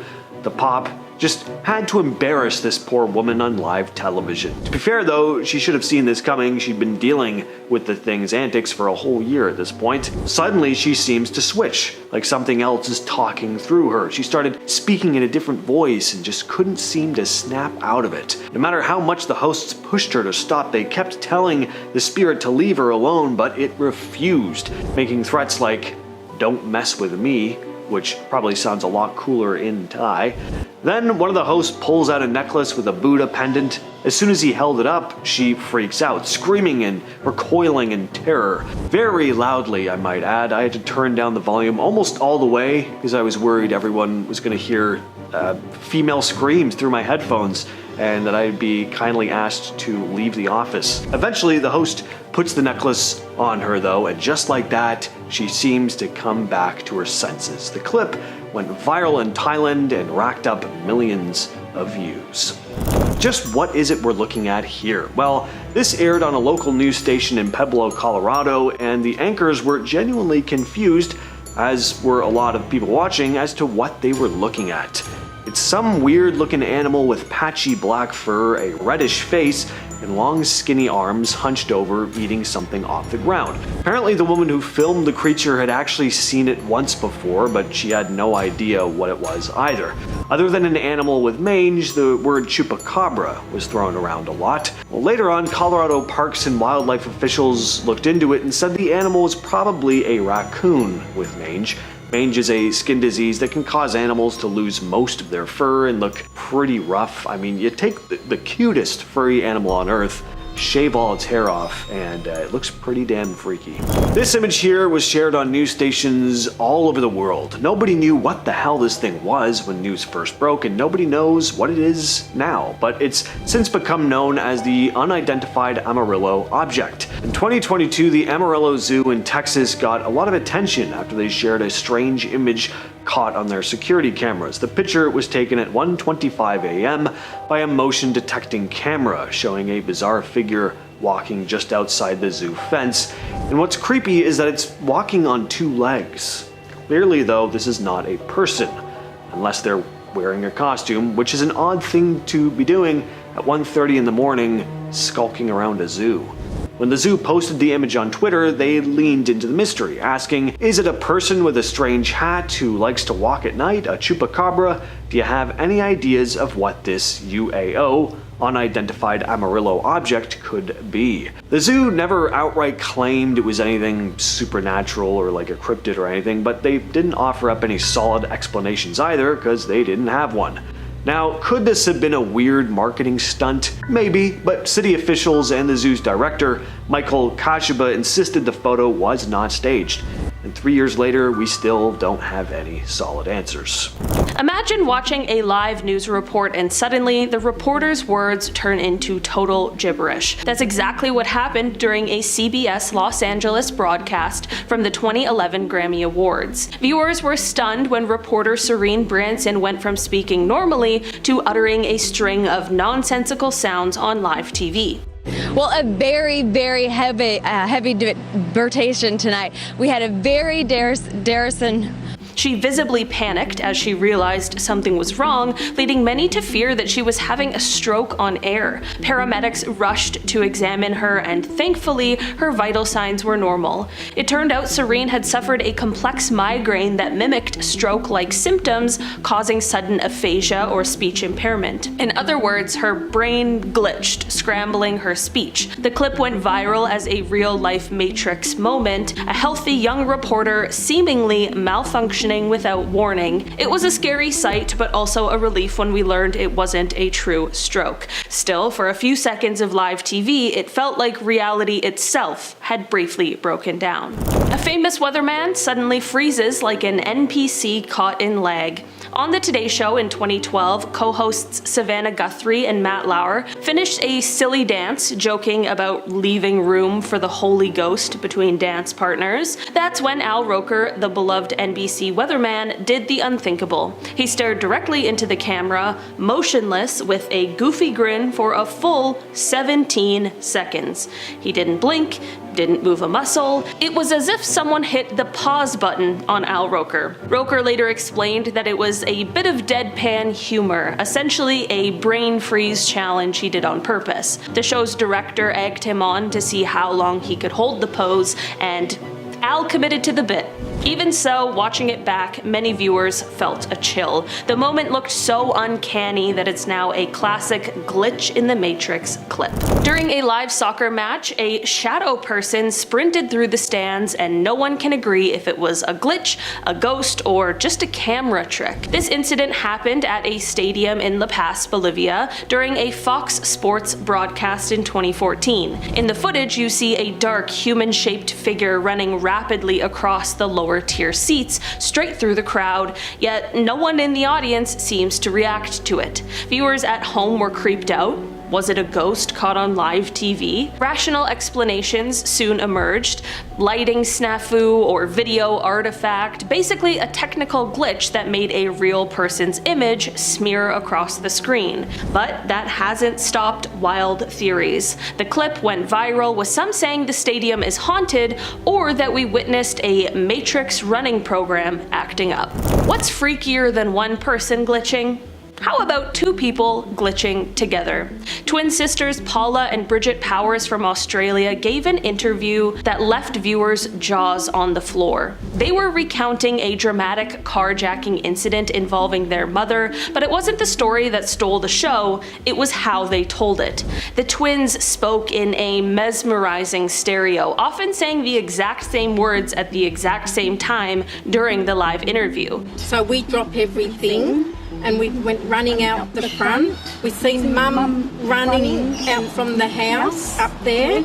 the pop just had to embarrass this poor woman on live television. To be fair though, she should have seen this coming. She'd been dealing with the thing's antics for a whole year at this point. Suddenly she seems to switch, like something else is talking through her. She started speaking in a different voice and just couldn't seem to snap out of it. No matter how much the hosts pushed her to stop, they kept telling the spirit to leave her alone, but it refused, making threats like, "Don't mess with me," which probably sounds a lot cooler in Thai. Then one of the hosts pulls out a necklace with a Buddha pendant. As soon as he held it up, she freaks out, screaming and recoiling in terror. Very loudly, I might add. I had to turn down the volume almost all the way because I was worried everyone was going to hear female screams through my headphones and that I'd be kindly asked to leave the office. Eventually, the host puts the necklace on her though, and just like that, she seems to come back to her senses. The clip went viral in Thailand and racked up millions of views. Just what is it we're looking at here? Well, this aired on a local news station in Pueblo, Colorado, and the anchors were genuinely confused, as were a lot of people watching, as to what they were looking at. It's some weird looking animal with patchy black fur, a reddish face, and long skinny arms hunched over eating something off the ground. Apparently the woman who filmed the creature had actually seen it once before, but she had no idea what it was either. Other than an animal with mange, the word Chupacabra was thrown around a lot. Well, later on, Colorado Parks and Wildlife officials looked into it and said the animal was probably a raccoon with mange. Mange is a skin disease that can cause animals to lose most of their fur and look pretty rough. I mean, you take the cutest furry animal on earth, shave all its hair off, and it looks pretty damn freaky. This image here was shared on news stations all over the world. Nobody knew what the hell this thing was when news first broke, and nobody knows what it is now, but it's since become known as the unidentified Amarillo object. In 2022, the Amarillo Zoo in Texas got a lot of attention after they shared a strange image caught on their security cameras. The picture was taken at 1:25 a.m. by a motion detecting camera showing a bizarre figure walking just outside the zoo fence. And what's creepy is that it's walking on 2 legs. Clearly though, this is not a person, unless they're wearing a costume, which is an odd thing to be doing at 1:30 in the morning, skulking around a zoo. When the zoo posted the image on Twitter, they leaned into the mystery, asking, is it a person with a strange hat who likes to walk at night, a chupacabra? Do you have any ideas of what this UAO, unidentified Amarillo object, could be? The zoo never outright claimed it was anything supernatural or like a cryptid or anything, but they didn't offer up any solid explanations either, because they didn't have one. Now, could this have been a weird marketing stunt? Maybe, but city officials and the zoo's director, Michael Kashuba, insisted the photo was not staged. And 3 years later, we still don't have any solid answers. Imagine watching a live news report and suddenly the reporter's words turn into total gibberish. That's exactly what happened during a CBS Los Angeles broadcast from the 2011 Grammy Awards. Viewers were stunned when reporter Serene Branson went from speaking normally to uttering a string of nonsensical sounds on live TV. Well, a very, very heavy debatation tonight. We had a very daring. She visibly panicked as she realized something was wrong, leading many to fear that she was having a stroke on air. Paramedics rushed to examine her, and thankfully, her vital signs were normal. It turned out Serene had suffered a complex migraine that mimicked stroke-like symptoms, causing sudden aphasia or speech impairment. In other words, her brain glitched, scrambling her speech. The clip went viral as a real-life Matrix moment, a healthy young reporter seemingly malfunctioning without warning. It was a scary sight, but also a relief when we learned it wasn't a true stroke. Still, for a few seconds of live TV, it felt like reality itself had briefly broken down. A famous weatherman suddenly freezes like an NPC caught in lag. On the Today Show in 2012, co-hosts Savannah Guthrie and Matt Lauer finished a silly dance joking about leaving room for the Holy Ghost between dance partners. That's when Al Roker, the beloved NBC weatherman, did the unthinkable. He stared directly into the camera, motionless with a goofy grin for a full 17 seconds. He didn't blink, didn't move a muscle. It was as if someone hit the pause button on Al Roker. Roker later explained that it was a bit of deadpan humor, essentially a brain freeze challenge he did on purpose. The show's director egged him on to see how long he could hold the pose, and Al committed to the bit. Even so, watching it back, many viewers felt a chill. The moment looked so uncanny that it's now a classic glitch in the Matrix clip. During a live soccer match, a shadow person sprinted through the stands, and no one can agree if it was a glitch, a ghost, or just a camera trick. This incident happened at a stadium in La Paz, Bolivia, during a Fox Sports broadcast in 2014. In the footage, you see a dark, human-shaped figure running rapidly across the lower tier seats straight through the crowd, yet no one in the audience seems to react to it. Viewers at home were creeped out. Was it a ghost caught on live TV? Rational explanations soon emerged. Lighting snafu or video artifact, basically a technical glitch that made a real person's image smear across the screen. But that hasn't stopped wild theories. The clip went viral, with some saying the stadium is haunted or that we witnessed a Matrix running program acting up. What's freakier than one person glitching? How about two people glitching together? Twin sisters Paula and Bridget Powers from Australia gave an interview that left viewers' jaws on the floor. They were recounting a dramatic carjacking incident involving their mother, but it wasn't the story that stole the show, it was how they told it. The twins spoke in a mesmerizing stereo, often saying the exact same words at the exact same time during the live interview. So we drop everything and we went running out the front. We seen Mum running out from the house up there.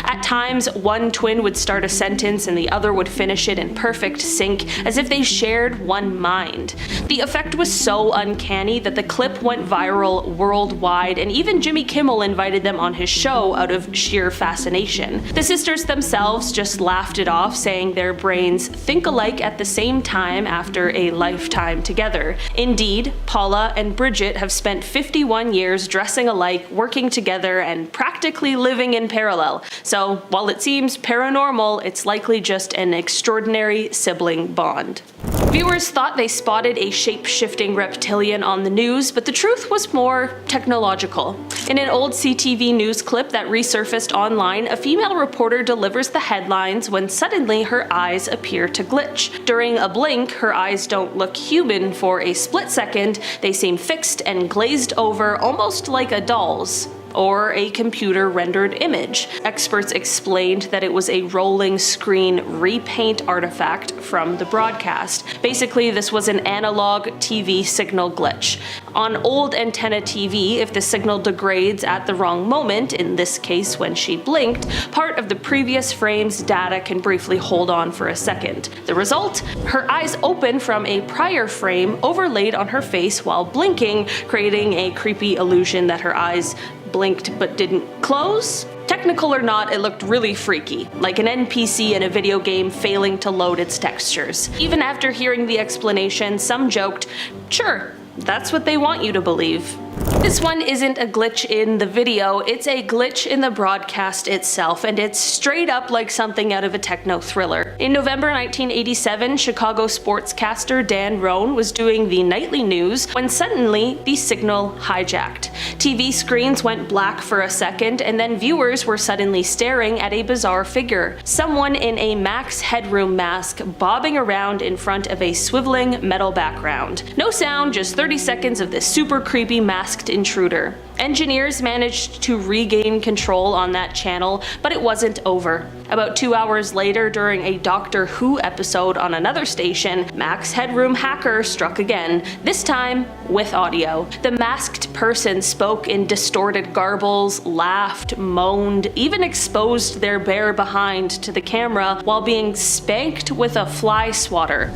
At times, one twin would start a sentence and the other would finish it in perfect sync, as if they shared one mind. The effect was so uncanny that the clip went viral worldwide, and even Jimmy Kimmel invited them on his show out of sheer fascination. The sisters themselves just laughed it off, saying their brains think alike at the same time after a lifetime together. Indeed, Paula and Bridget have spent 51 years dressing alike, working together, and practically living in parallel. So, while it seems paranormal, it's likely just an extraordinary sibling bond. Viewers thought they spotted a shape-shifting reptilian on the news, but the truth was more technological. In an old CTV news clip that resurfaced online, a female reporter delivers the headlines when suddenly her eyes appear to glitch. During a blink, her eyes don't look human for a split second, they seem fixed and glazed over, almost like a doll's, or a computer-rendered image. Experts explained that it was a rolling screen repaint artifact from the broadcast. Basically, this was an analog TV signal glitch. On old antenna TV, if the signal degrades at the wrong moment, in this case when she blinked, part of the previous frame's data can briefly hold on for a second. The result? Her eyes open from a prior frame overlaid on her face while blinking, creating a creepy illusion that her eyes blinked but didn't close? Technical or not, it looked really freaky, like an NPC in a video game failing to load its textures. Even after hearing the explanation, some joked, sure, that's what they want you to believe. This one isn't a glitch in the video, it's a glitch in the broadcast itself, and it's straight up like something out of a techno thriller. In November 1987, Chicago sportscaster Dan Roan was doing the nightly news when suddenly the signal hijacked. TV screens went black for a second, and then viewers were suddenly staring at a bizarre figure. Someone in a Max Headroom mask bobbing around in front of a swiveling metal background. No sound, just 30 seconds of this super creepy masked intruder. Engineers managed to regain control on that channel, but it wasn't over. About 2 hours later, during a Doctor Who episode on another station, Max Headroom hacker struck again, this time with audio. The masked person spoke in distorted garbles, laughed, moaned, even exposed their bare behind to the camera while being spanked with a fly swatter.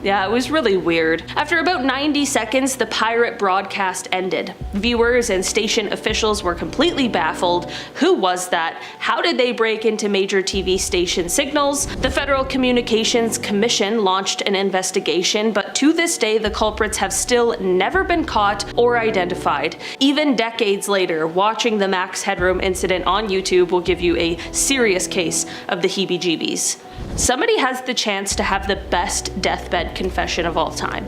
Yeah, it was really weird. After about 90 seconds, the pirate broadcast ended. Viewers and station officials were completely baffled. Who was that? How did they break into major TV station signals? The Federal Communications Commission launched an investigation, but to this day, the culprits have still never been caught or identified. Even decades later, watching the Max Headroom incident on YouTube will give you a serious case of the heebie-jeebies. Somebody has the chance to have the best deathbed confession of all time.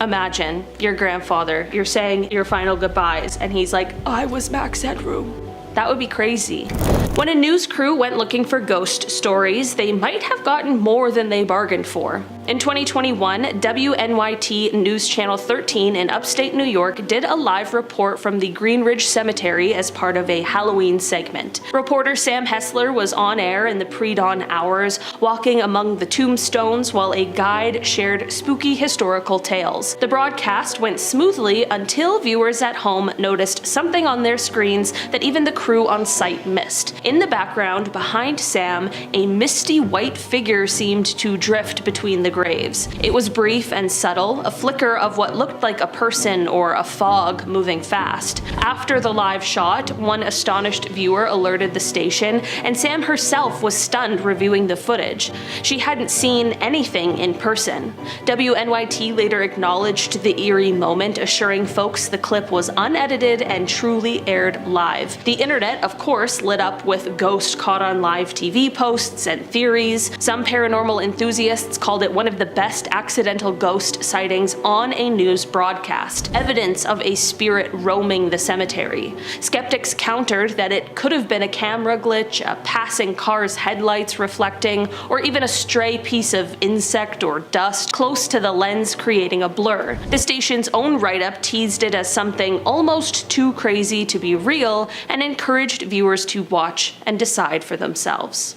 Imagine your grandfather, you're saying your final goodbyes, and he's like, I was Max Headroom. That would be crazy. When a news crew went looking for ghost stories, they might have gotten more than they bargained for. In 2021, WNYT News Channel 13 in upstate New York did a live report from the Green Ridge Cemetery as part of a Halloween segment. Reporter Sam Hessler was on air in the pre-dawn hours, walking among the tombstones while a guide shared spooky historical tales. The broadcast went smoothly until viewers at home noticed something on their screens that even the crew on site missed. In the background, behind Sam, a misty white figure seemed to drift between the graves. It was brief and subtle, a flicker of what looked like a person or a fog moving fast. After the live shot, one astonished viewer alerted the station, and Sam herself was stunned reviewing the footage. She hadn't seen anything in person. WNYT later acknowledged the eerie moment, assuring folks the clip was unedited and truly aired live. The internet, of course, lit up with ghost caught on live TV posts and theories. Some paranormal enthusiasts called it one of the best accidental ghost sightings on a news broadcast, evidence of a spirit roaming the cemetery. Skeptics countered that it could have been a camera glitch, a passing car's headlights reflecting, or even a stray piece of insect or dust close to the lens creating a blur. The station's own write-up teased it as something almost too crazy to be real and encouraged viewers to watch and decide for themselves.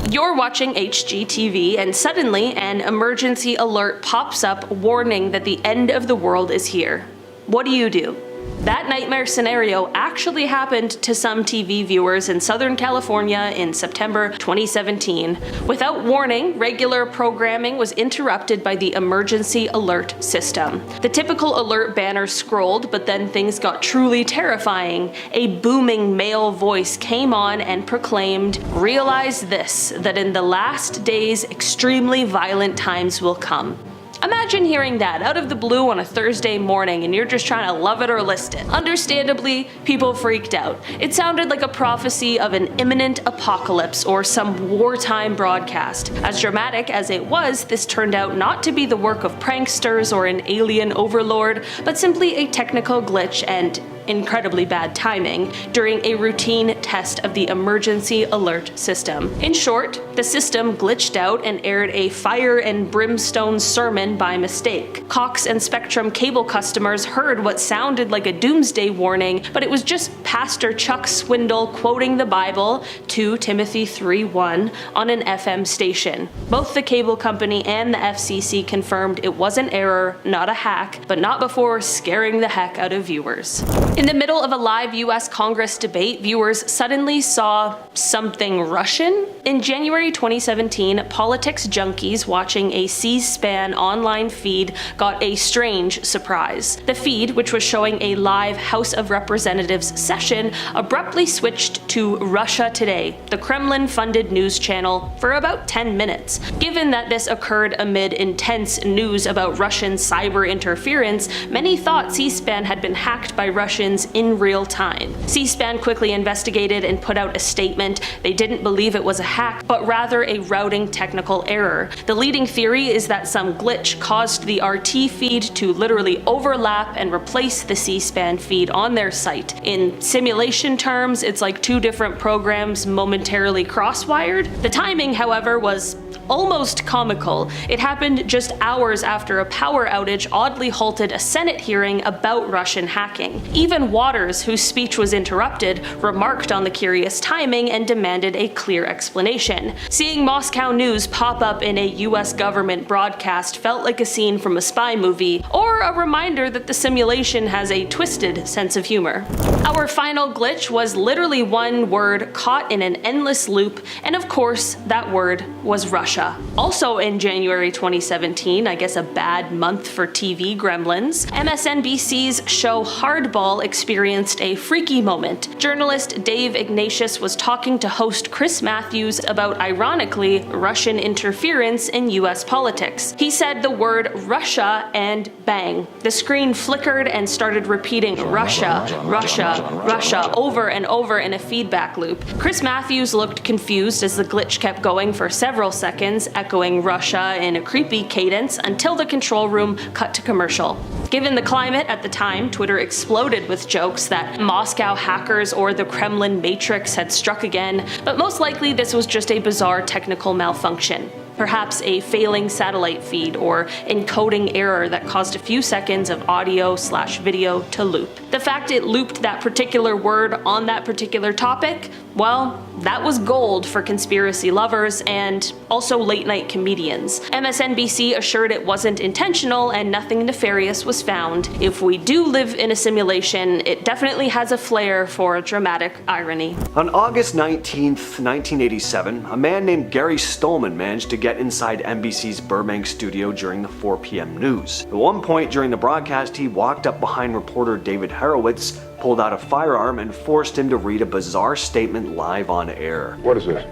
You're watching HGTV and suddenly an emergency alert pops up warning that the end of the world is here. What do? That nightmare scenario actually happened to some TV viewers in Southern California in September 2017. Without warning, regular programming was interrupted by the emergency alert system. The typical alert banner scrolled, but then things got truly terrifying. A booming male voice came on and proclaimed, "Realize this, that in the last days extremely violent times will come." Imagine hearing that out of the blue on a Thursday morning and you're just trying to love it or list it. Understandably, people freaked out. It sounded like a prophecy of an imminent apocalypse or some wartime broadcast. As dramatic as it was, this turned out not to be the work of pranksters or an alien overlord, but simply a technical glitch and incredibly bad timing during a routine test of the emergency alert system. In short, the system glitched out and aired a fire and brimstone sermon by mistake. Cox and Spectrum cable customers heard what sounded like a doomsday warning, but it was just Pastor Chuck Swindoll quoting the Bible, 2 Timothy 3:1, on an FM station. Both the cable company and the FCC confirmed it was an error, not a hack, but not before scaring the heck out of viewers. In the middle of a live US Congress debate, viewers suddenly saw something Russian. In January 2017, politics junkies watching a C-SPAN online feed got a strange surprise. The feed, which was showing a live House of Representatives session, abruptly switched to Russia Today, the Kremlin-funded news channel, for about 10 minutes. Given that this occurred amid intense news about Russian cyber interference, many thought C-SPAN had been hacked by Russian Russians in real time. C-SPAN quickly investigated and put out a statement. They didn't believe it was a hack, but rather a routing technical error. The leading theory is that some glitch caused the RT feed to literally overlap and replace the C-SPAN feed on their site. In simulation terms, it's like two different programs momentarily cross-wired. The timing, however, was almost comical. It happened just hours after a power outage oddly halted a Senate hearing about Russian hacking. Even Waters, whose speech was interrupted, remarked on the curious timing and demanded a clear explanation. Seeing Moscow news pop up in a US government broadcast felt like a scene from a spy movie, or a reminder that the simulation has a twisted sense of humor. Our final glitch was literally one word caught in an endless loop, and of course, that word was Russia. Also in January 2017, I guess a bad month for TV gremlins, MSNBC's show Hardball experienced a freaky moment. Journalist Dave Ignatius was talking to host Chris Matthews about, ironically, Russian interference in US politics. He said the word Russia and bang. The screen flickered and started repeating Russia, Russia, Russia over and over in a feedback loop. Chris Matthews looked confused as the glitch kept going for several seconds, echoing Russia in a creepy cadence until the control room cut to commercial. Given the climate at the time, Twitter exploded with jokes that Moscow hackers or the Kremlin Matrix had struck again, but most likely this was just a bizarre technical malfunction. Perhaps a failing satellite feed or encoding error that caused a few seconds of audio/video to loop. The fact it looped that particular word on that particular topic, well, that was gold for conspiracy lovers and also late night comedians. MSNBC assured it wasn't intentional and nothing nefarious was found. If we do live in a simulation, it definitely has a flair for dramatic irony. On August 19th, 1987, a man named Gary Stolman managed to get inside NBC's Burbank studio during the 4 p.m. news. At one point during the broadcast, he walked up behind reporter David Horowitz, pulled out a firearm, and forced him to read a bizarre statement live on air. What is this?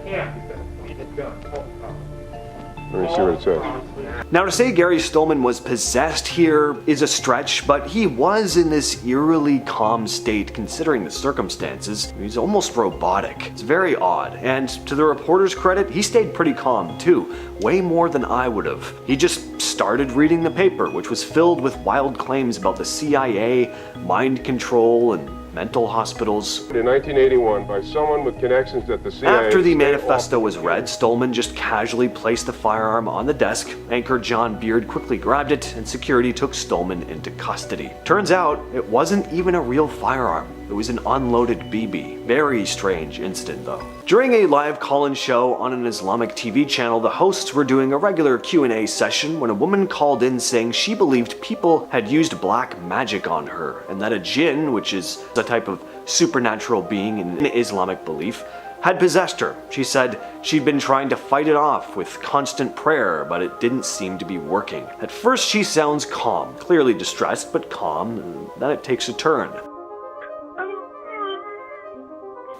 Let me see what it says. Now, to say Gary Stolman was possessed here is a stretch, but he was in this eerily calm state considering the circumstances. He's almost robotic. It's very odd, and to the reporter's credit, he stayed pretty calm too, way more than I would have. He just started reading the paper, which was filled with wild claims about the CIA, mind control, and mental hospitals. In 1981, by someone with connections at the CIA. After the manifesto was read, Stolman just casually placed the firearm on the desk. Anchor John Beard quickly grabbed it, and security took Stolman into custody. Turns out, it wasn't even a real firearm. It was an unloaded BB. Very strange incident though. During a live call-in show on an Islamic TV channel, the hosts were doing a regular Q&A session when a woman called in saying she believed people had used black magic on her, and that a jinn, which is a type of supernatural being in Islamic belief, had possessed her. She said she'd been trying to fight it off with constant prayer, but it didn't seem to be working. At first she sounds calm, clearly distressed, but calm, and then it takes a turn.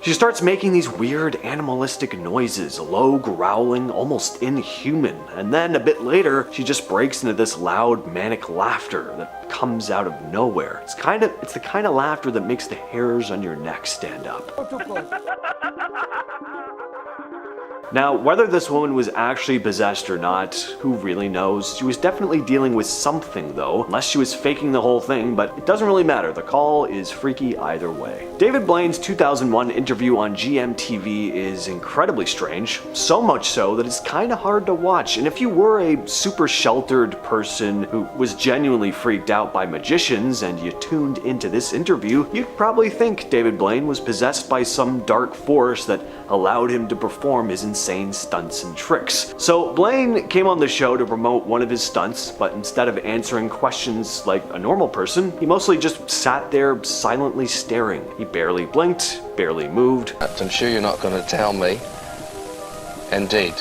She starts making these weird animalistic noises, low growling, almost inhuman, and then a bit later, she just breaks into this loud manic laughter that comes out of nowhere. It's the kind of laughter that makes the hairs on your neck stand up. Now, whether this woman was actually possessed or not, who really knows? She was definitely dealing with something though, unless she was faking the whole thing, but it doesn't really matter. The call is freaky either way. David Blaine's 2001 interview on GMTV is incredibly strange, so much so that it's kinda hard to watch, and if you were a super sheltered person who was genuinely freaked out by magicians and you tuned into this interview, you'd probably think David Blaine was possessed by some dark force that allowed him to perform his insane stunts and tricks. So Blaine came on the show to promote one of his stunts, but instead of answering questions like a normal person, he mostly just sat there silently staring. He barely blinked, barely moved. I'm sure you're not going to tell me. Indeed.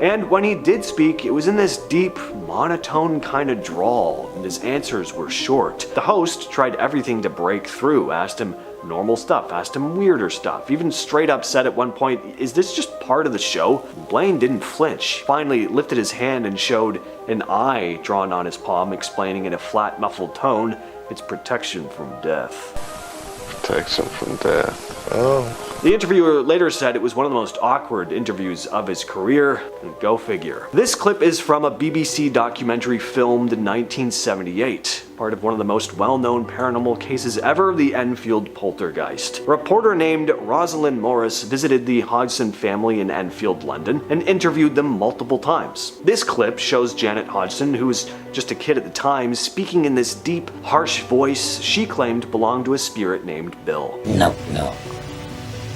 And when he did speak, it was in this deep, monotone kind of drawl, and his answers were short. The host tried everything to break through, asked him normal stuff, asked him weirder stuff, even straight up said at one point, "Is this just part of the show?" Blaine didn't flinch, finally lifted his hand and showed an eye drawn on his palm, explaining in a flat, muffled tone, It's protection from death. Protection from death. Oh. The interviewer later said it was one of the most awkward interviews of his career. Go figure. This clip is from a BBC documentary filmed in 1978, part of one of the most well-known paranormal cases ever, the Enfield poltergeist. A reporter named Rosalind Morris visited the Hodgson family in Enfield, London, and interviewed them multiple times. This clip shows Janet Hodgson, who was just a kid at the time, speaking in this deep, harsh voice she claimed belonged to a spirit named Bill. No.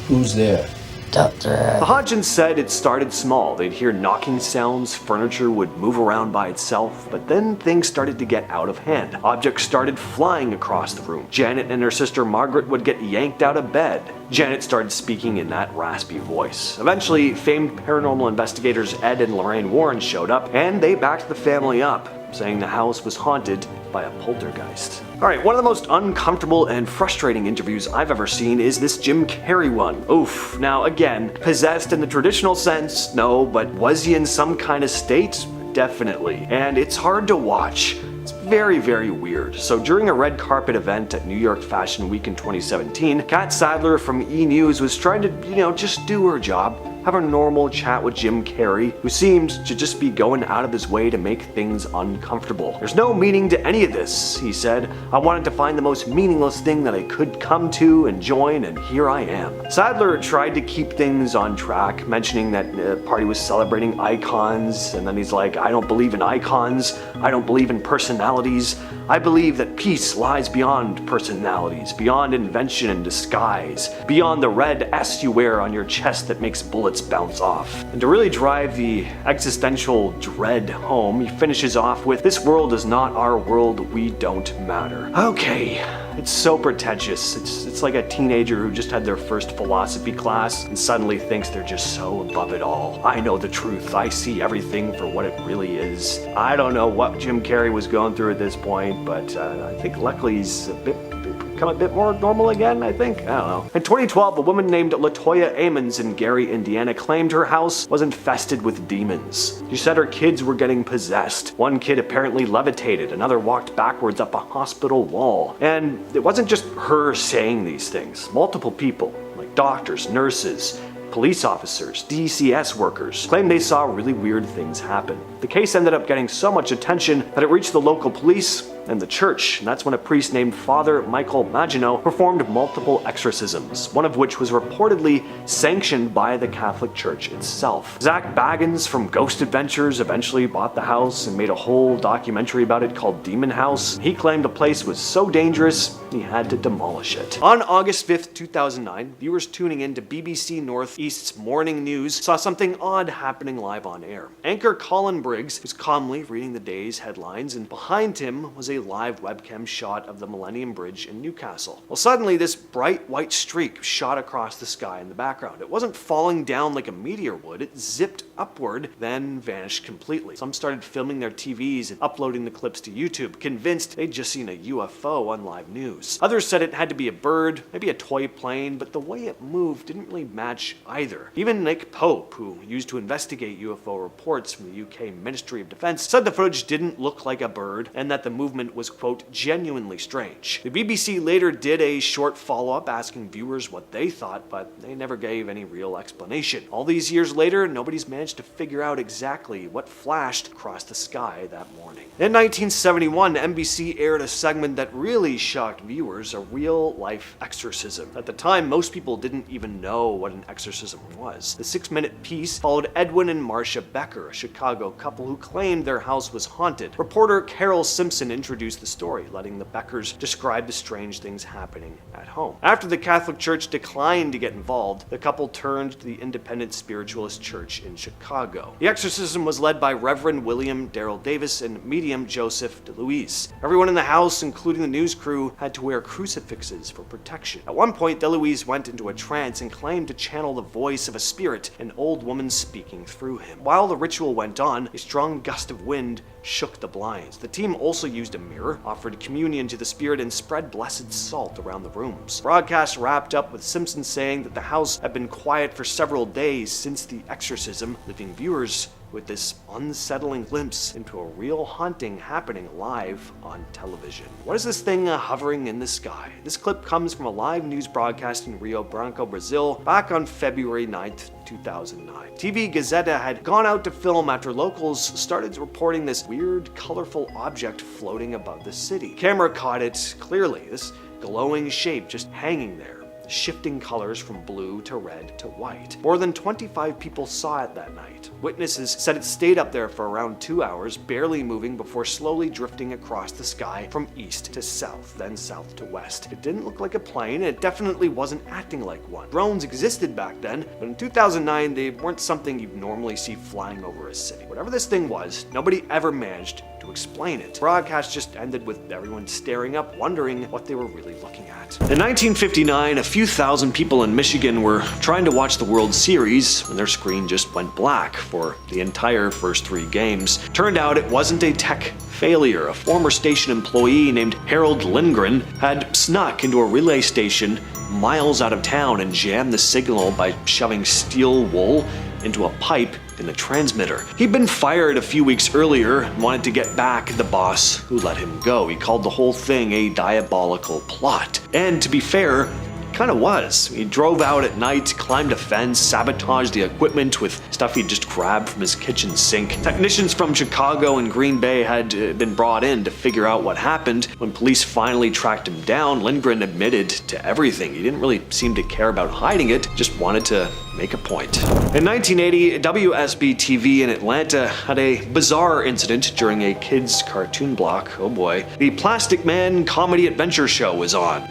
Who's there? Doctor. The Hodgsons said it started small. They'd hear knocking sounds, furniture would move around by itself, but then things started to get out of hand. Objects started flying across the room. Janet and her sister Margaret would get yanked out of bed. Janet started speaking in that raspy voice. Eventually, famed paranormal investigators Ed and Lorraine Warren showed up, and they backed the family up, saying the house was haunted by a poltergeist. Alright, one of the most uncomfortable and frustrating interviews I've ever seen is this Jim Carrey one. Oof. Now again, possessed in the traditional sense, no, but was he in some kind of state? Definitely. And it's hard to watch. It's very, very weird. So during a red carpet event at New York Fashion Week in 2017, Kat Sadler from E! News was trying to, just do her job, have a normal chat with Jim Carrey, who seemed to just be going out of his way to make things uncomfortable. There's no meaning to any of this, he said. I wanted to find the most meaningless thing that I could come to and join, and here I am. Sadler tried to keep things on track, mentioning that the party was celebrating icons, and then he's like, I don't believe in icons, I don't believe in personalities, I believe that peace lies beyond personalities, beyond invention and disguise, beyond the red S you wear on your chest that makes bullets bounce off. And to really drive the existential dread home, he finishes off with, this world is not our world, we don't matter. Okay, it's so pretentious. It's like a teenager who just had their first philosophy class and suddenly thinks they're just so above it all. I know the truth, I see everything for what it really is. I don't know what Jim Carrey was going through at this point, but I think luckily he's become a bit more normal again, I think. I don't know. In 2012, a woman named LaToya Amons in Gary, Indiana claimed her house was infested with demons. She said her kids were getting possessed. One kid apparently levitated, another walked backwards up a hospital wall. And it wasn't just her saying these things. Multiple people, like doctors, nurses, police officers, DCS workers, claimed they saw really weird things happen. The case ended up getting so much attention that it reached the local police and the church, and that's when a priest named Father Michael Maginot performed multiple exorcisms, one of which was reportedly sanctioned by the Catholic Church itself. Zach Baggins from Ghost Adventures eventually bought the house and made a whole documentary about it called Demon House. He claimed the place was so dangerous, he had to demolish it. On August 5th, 2009, viewers tuning in to BBC Northeast's morning news saw something odd happening live on air. Anchor Colin Briggs was calmly reading the day's headlines, and behind him was a live webcam shot of the Millennium Bridge in Newcastle. Well, suddenly this bright white streak shot across the sky in the background. It wasn't falling down like a meteor would, it zipped upward, then vanished completely. Some started filming their TVs and uploading the clips to YouTube, convinced they'd just seen a UFO on live news. Others said it had to be a bird, maybe a toy plane, but the way it moved didn't really match either. Even Nick Pope, who used to investigate UFO reports from the UK Ministry of Defence, said the footage didn't look like a bird and that the movement was, quote, genuinely strange. The BBC later did a short follow-up asking viewers what they thought, but they never gave any real explanation. All these years later, nobody's managed to figure out exactly what flashed across the sky that morning. In 1971, NBC aired a segment that really shocked viewers, a real-life exorcism. At the time, most people didn't even know what an exorcism was. The 6-minute piece followed Edwin and Marcia Becker, a Chicago couple who claimed their house was haunted. Reporter Carol Simpson introduced the story, letting the Beckers describe the strange things happening at home. After the Catholic Church declined to get involved, the couple turned to the Independent Spiritualist Church in Chicago. The exorcism was led by Reverend William Darrell Davis and medium Joseph DeLuise. Everyone in the house, including the news crew, had to wear crucifixes for protection. At one point, DeLuise went into a trance and claimed to channel the voice of a spirit, an old woman speaking through him. While the ritual went on, a strong gust of wind shook the blinds. The team also used a mirror, offered communion to the spirit, and spread blessed salt around the rooms. Broadcast wrapped up with Simpson saying that the house had been quiet for several days since the exorcism, leaving viewers with this unsettling glimpse into a real haunting happening live on television. What is this thing hovering in the sky? This clip comes from a live news broadcast in Rio Branco, Brazil, back on February 9th, 2009. TV Gazeta had gone out to film after locals started reporting this weird, colorful object floating above the city. Camera caught it clearly, this glowing shape just hanging there, shifting colors from blue to red to white. More than 25 people saw it that night. Witnesses said it stayed up there for around 2 hours, barely moving before slowly drifting across the sky from east to south, then south to west. It didn't look like a plane, and it definitely wasn't acting like one. Drones existed back then, but in 2009 they weren't something you'd normally see flying over a city. Whatever this thing was, nobody ever managed to explain it. The broadcast just ended with everyone staring up, wondering what they were really looking at. In 1959, a few thousand people in Michigan were trying to watch the World Series when their screen just went black for the entire first 3 games. Turned out it wasn't a tech failure. A former station employee named Harold Lindgren had snuck into a relay station miles out of town and jammed the signal by shoving steel wool into a pipe in the transmitter. He'd been fired a few weeks earlier and wanted to get back at the boss who let him go. He called the whole thing a diabolical plot. And to be fair, kind of was. He drove out at night, climbed a fence, sabotaged the equipment with stuff he'd just grabbed from his kitchen sink. Technicians from Chicago and Green Bay had been brought in to figure out what happened. When police finally tracked him down, Lindgren admitted to everything. He didn't really seem to care about hiding it, just wanted to make a point. In 1980, WSB TV in Atlanta had a bizarre incident during a kids' cartoon block. Oh boy. The Plastic Man comedy adventure show was on.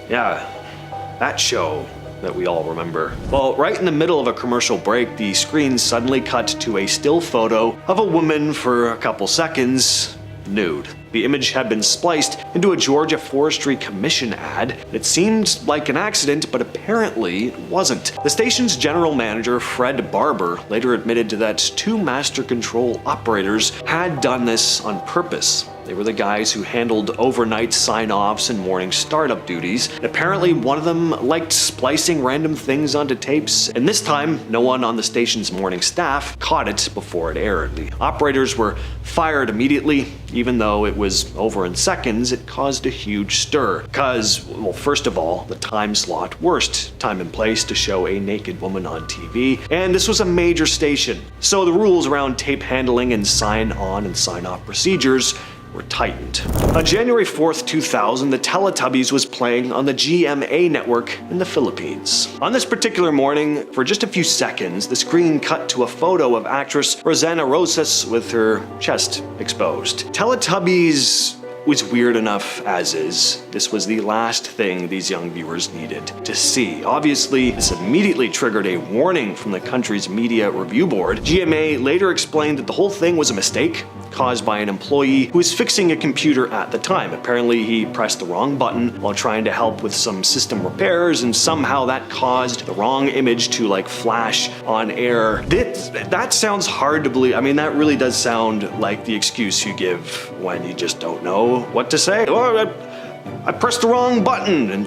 Yeah, that show that we all remember. Well, right in the middle of a commercial break, the screen suddenly cut to a still photo of a woman for a couple seconds, nude. The image had been spliced into a Georgia Forestry Commission ad. It seemed like an accident, but apparently it wasn't. The station's general manager, Fred Barber, later admitted that 2 master control operators had done this on purpose. They were the guys who handled overnight sign-offs and morning startup duties. Apparently, one of them liked splicing random things onto tapes, and this time, no one on the station's morning staff caught it before it aired. The operators were fired immediately. Even though it was over in seconds, it caused a huge stir. Because, well, first of all, the time slot, worst time and place to show a naked woman on TV, and this was a major station. So the rules around tape handling and sign-on and sign-off procedures were tightened. On January 4th, 2000, the Teletubbies was playing on the GMA network in the Philippines. On this particular morning, for just a few seconds, the screen cut to a photo of actress Rosanna Rosas with her chest exposed. Teletubbies was weird enough as is. This was the last thing these young viewers needed to see. Obviously, this immediately triggered a warning from the country's media review board. GMA later explained that the whole thing was a mistake caused by an employee who was fixing a computer at the time. Apparently, he pressed the wrong button while trying to help with some system repairs, and somehow that caused the wrong image to flash on air. That sounds hard to believe. I mean, that really does sound like the excuse you give when you just don't know what to say. Oh, I pressed the wrong button, and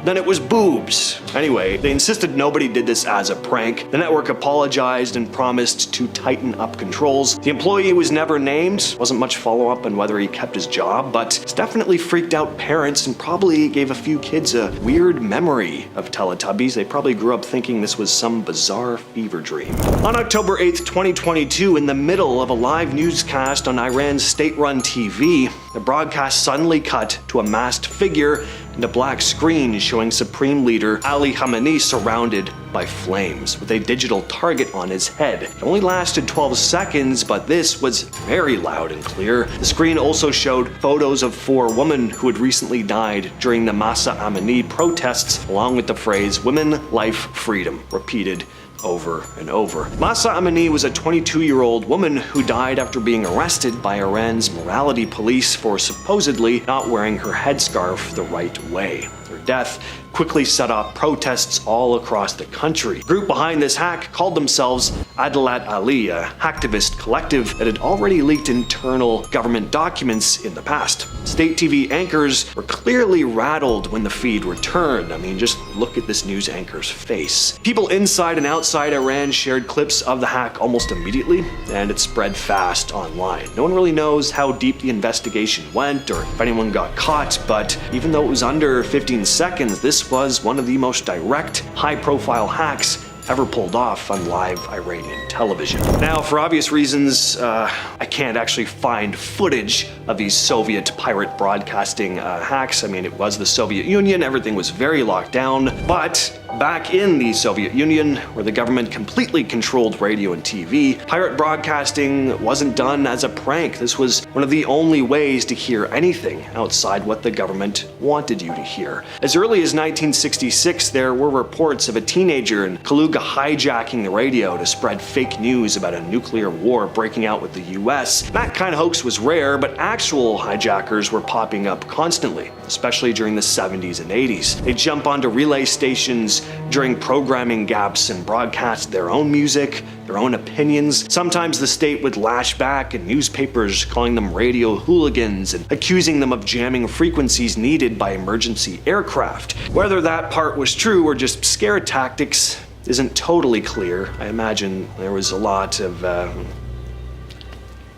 then it was boobs. Anyway, they insisted nobody did this as a prank. The network apologized and promised to tighten up controls. The employee was never named. Wasn't much follow-up on whether he kept his job, but it's definitely freaked out parents and probably gave a few kids a weird memory of Teletubbies. They probably grew up thinking this was some bizarre fever dream. On October 8th, 2022, in the middle of a live newscast on Iran's state-run TV, the broadcast suddenly cut to a masked figure and a black screen showing Supreme Leader Ali Khamenei surrounded by flames with a digital target on his head. It only lasted 12 seconds, but this was very loud and clear. The screen also showed photos of 4 women who had recently died during the Mahsa Amini protests, along with the phrase "Women, Life, Freedom," repeated over and over. Mahsa Amini was a 22-year-old woman who died after being arrested by Iran's morality police for supposedly not wearing her headscarf the right way. Her death quickly set off protests all across the country. The group behind this hack called themselves Adalat Ali, a hacktivist collective that had already leaked internal government documents in the past. State TV anchors were clearly rattled when the feed returned. I mean, just look at this news anchor's face. People inside and outside Iran shared clips of the hack almost immediately, and it spread fast online. No one really knows how deep the investigation went or if anyone got caught, but even though it was under 15 seconds, this was one of the most direct, high-profile hacks ever pulled off on live Iranian television. Now, for obvious reasons, I can't actually find footage of these Soviet pirate broadcasting hacks. I mean, it was the Soviet Union, everything was very locked down, but back in the Soviet Union, where the government completely controlled radio and TV, pirate broadcasting wasn't done as a prank. This was one of the only ways to hear anything outside what the government wanted you to hear. As early as 1966, there were reports of a teenager in Kaluga hijacking the radio to spread fake news about a nuclear war breaking out with the US. That kind of hoax was rare, but actual hijackers were popping up constantly, especially during the 70s and 80s. They'd jump onto relay stations during programming gaps and broadcast their own music, their own opinions. Sometimes the state would lash back in newspapers, calling them radio hooligans and accusing them of jamming frequencies needed by emergency aircraft. Whether that part was true or just scare tactics isn't totally clear. I imagine there was a lot of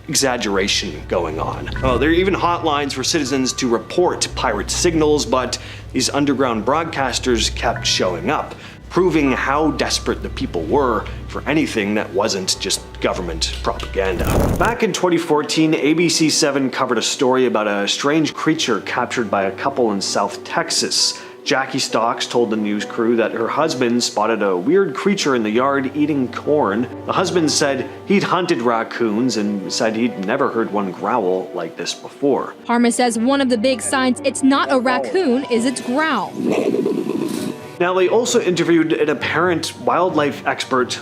exaggeration going on. Oh, there are even hotlines for citizens to report pirate signals, but these underground broadcasters kept showing up, proving how desperate the people were for anything that wasn't just government propaganda. Back in 2014, ABC 7 covered a story about a strange creature captured by a couple in South Texas. Jackie Stocks told the news crew that her husband spotted a weird creature in the yard eating corn. The husband said he'd hunted raccoons and said he'd never heard one growl like this before. Parma says one of the big signs it's not a raccoon is its growl. Now, they also interviewed an apparent wildlife expert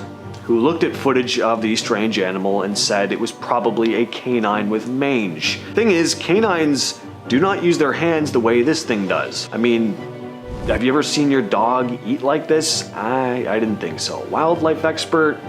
who looked at footage of the strange animal and said it was probably a canine with mange. Thing is, canines do not use their hands the way this thing does. I mean, have you ever seen your dog eat like this? I didn't think so. Wildlife expert,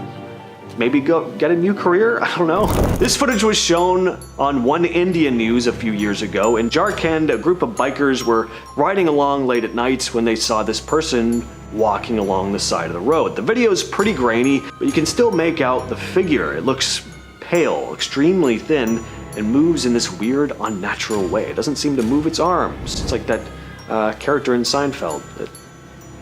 maybe go get a new career? I don't know. This footage was shown on One India News a few years ago. In Jharkhand, a group of bikers were riding along late at night when they saw this person walking along the side of the road. The video is pretty grainy, but you can still make out the figure. It looks pale, extremely thin, and moves in this weird, unnatural way. It doesn't seem to move its arms. It's like that character in Seinfeld that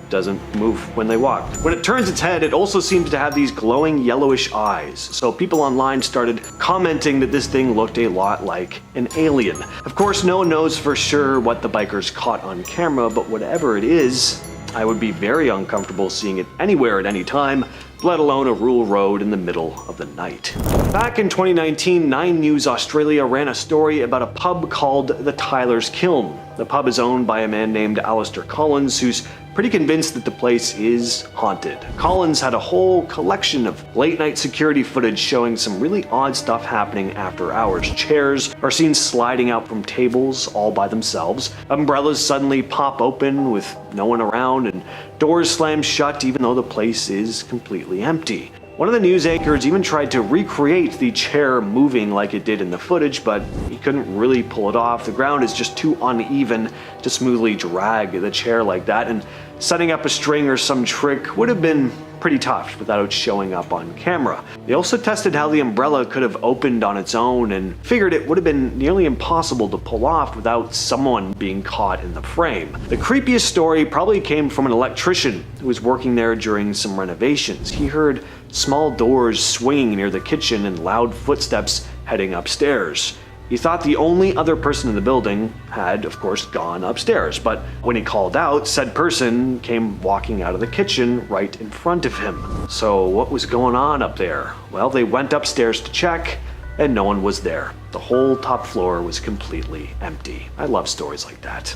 doesn't move when they walk. When it turns its head, it also seems to have these glowing yellowish eyes. So people online started commenting that this thing looked a lot like an alien. Of course, no one knows for sure what the bikers caught on camera, but whatever it is, I would be very uncomfortable seeing it anywhere at any time, let alone a rural road in the middle of the night. Back in 2019, 9 News Australia ran a story about a pub called the Tyler's Kiln. The pub is owned by a man named Alistair Collins, who's pretty convinced that the place is haunted. Collins had a whole collection of late-night security footage showing some really odd stuff happening after hours. Chairs are seen sliding out from tables all by themselves. Umbrellas suddenly pop open with no one around, and doors slam shut even though the place is completely empty. One of the news anchors even tried to recreate the chair moving like it did in the footage, but he couldn't really pull it off. The ground is just too uneven to smoothly drag the chair like that, and setting up a string or some trick would have been pretty tough without showing up on camera. They also tested how the umbrella could have opened on its own and figured it would have been nearly impossible to pull off without someone being caught in the frame. The creepiest story probably came from an electrician who was working there during some renovations. He heard small doors swinging near the kitchen and loud footsteps heading upstairs. He thought the only other person in the building had, of course, gone upstairs, but when he called out, said person came walking out of the kitchen right in front of him. So what was going on up there? Well, they went upstairs to check, and no one was there. The whole top floor was completely empty. I love stories like that.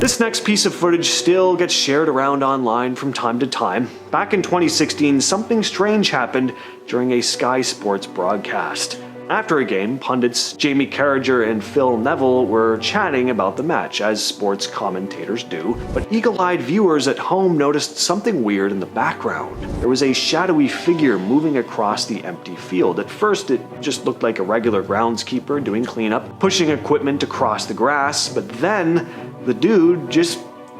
This next piece of footage still gets shared around online from time to time. Back in 2016, something strange happened during a Sky Sports broadcast. After a game, pundits Jamie Carragher and Phil Neville were chatting about the match, as sports commentators do, but eagle-eyed viewers at home noticed something weird in the background. There was a shadowy figure moving across the empty field. At first, it just looked like a regular groundskeeper doing cleanup, pushing equipment across the grass, but then the dude just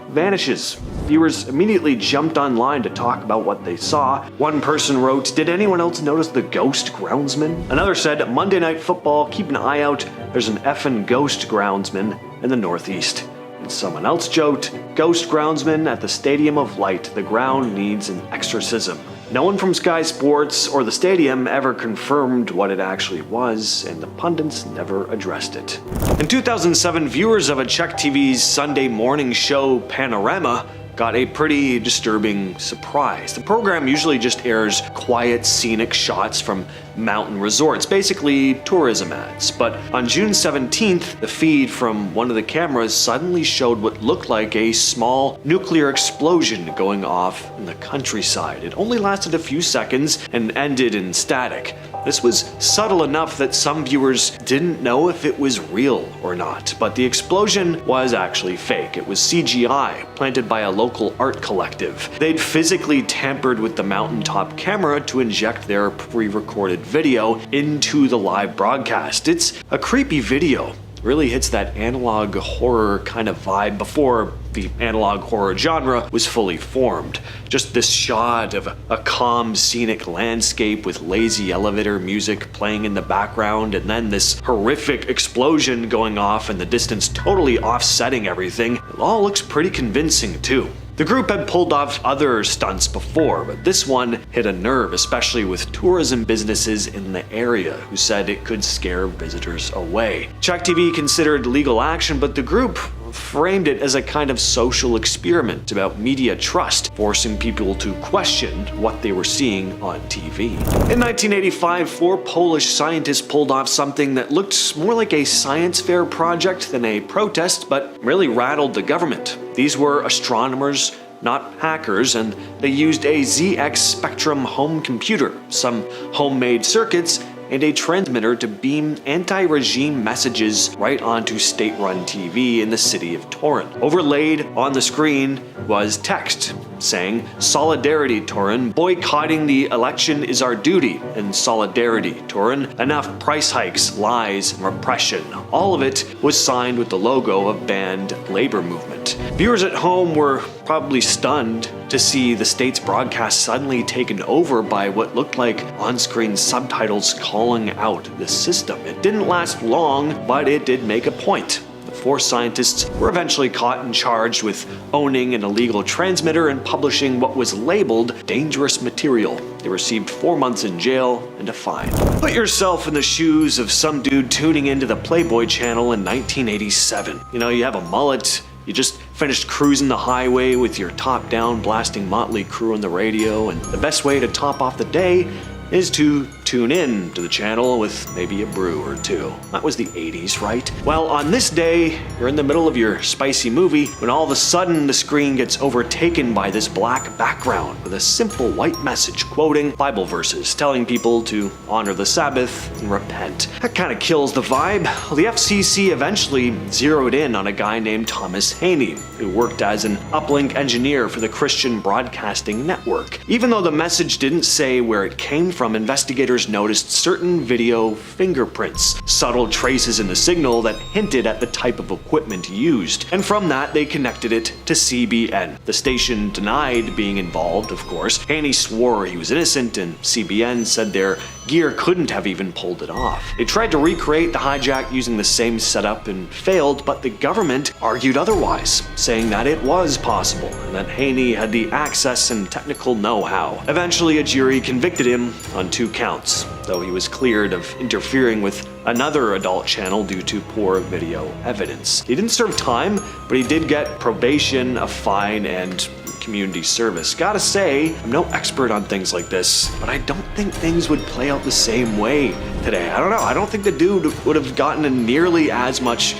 vanishes. Viewers immediately jumped online to talk about what they saw. One person wrote, "Did anyone else notice the ghost groundsman?" Another said, "Monday Night Football, keep an eye out, there's an effing ghost groundsman in the Northeast." And someone else joked, "Ghost groundsman at the Stadium of Light, the ground needs an exorcism." No one from Sky Sports or the stadium ever confirmed what it actually was, and the pundits never addressed it. In 2007, viewers of a Czech TV's Sunday morning show Panorama got a pretty disturbing surprise. The program usually just airs quiet, scenic shots from mountain resorts, basically tourism ads. But on June 17th, the feed from one of the cameras suddenly showed what looked like a small nuclear explosion going off in the countryside. It only lasted a few seconds and ended in static. This was subtle enough that some viewers didn't know if it was real or not, but the explosion was actually fake. It was CGI, planted by a local art collective. They'd physically tampered with the mountaintop camera to inject their pre-recorded video into the live broadcast. It's a creepy video. Really hits that analog horror kind of vibe before the analog horror genre was fully formed. Just this shot of a calm, scenic landscape with lazy elevator music playing in the background, and then this horrific explosion going off in the distance, totally offsetting everything. It all looks pretty convincing too. The group had pulled off other stunts before, but this one hit a nerve, especially with tourism businesses in the area who said it could scare visitors away. Czech TV considered legal action, but the group framed it as a kind of social experiment about media trust, forcing people to question what they were seeing on TV. In 1985, 4 Polish scientists pulled off something that looked more like a science fair project than a protest, but really rattled the government. These were astronomers, not hackers, and they used a ZX Spectrum home computer, some homemade circuits, and a transmitter to beam anti-regime messages right onto state-run TV in the city of Torun. Overlaid on the screen was text saying, "Solidarity, Torun. Boycotting the election is our duty. And solidarity, Torun. Enough price hikes, lies, and repression." All of it was signed with the logo of banned labor movement. Viewers at home were probably stunned to see the state's broadcast suddenly taken over by what looked like on-screen subtitles calling out the system. It didn't last long, but it did make a point. The 4 scientists were eventually caught and charged with owning an illegal transmitter and publishing what was labeled dangerous material. They received 4 months in jail and a fine. Put yourself in the shoes of some dude tuning into the Playboy channel in 1987. You know, you have a mullet, you just finished cruising the highway with your top down blasting Motley Crue on the radio, and the best way to top off the day is to tune in to the channel with maybe a brew or two. That was the 80s, right? Well, on this day, you're in the middle of your spicy movie when all of a sudden the screen gets overtaken by this black background with a simple white message quoting Bible verses, telling people to honor the Sabbath and repent. That kind of kills the vibe. Well, the FCC eventually zeroed in on a guy named Thomas Haney, who worked as an uplink engineer for the Christian Broadcasting Network. Even though the message didn't say where it came from, investigators noticed certain video fingerprints, subtle traces in the signal that hinted at the type of equipment used, and from that they connected it to CBN. The station denied being involved, of course. Haney swore he was innocent, and CBN said their gear couldn't have even pulled it off. They tried to recreate the hijack using the same setup and failed, but the government argued otherwise, saying that it was possible and that Haney had the access and technical know-how. Eventually, a jury convicted him on 2 counts, though he was cleared of interfering with another adult channel due to poor video evidence. He didn't serve time, but he did get probation, a fine, and community service. Gotta say, I'm no expert on things like this, but I don't think things would play out the same way today. I don't know. I don't think the dude would have gotten in nearly as much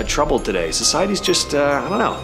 trouble today. Society's just, I don't know,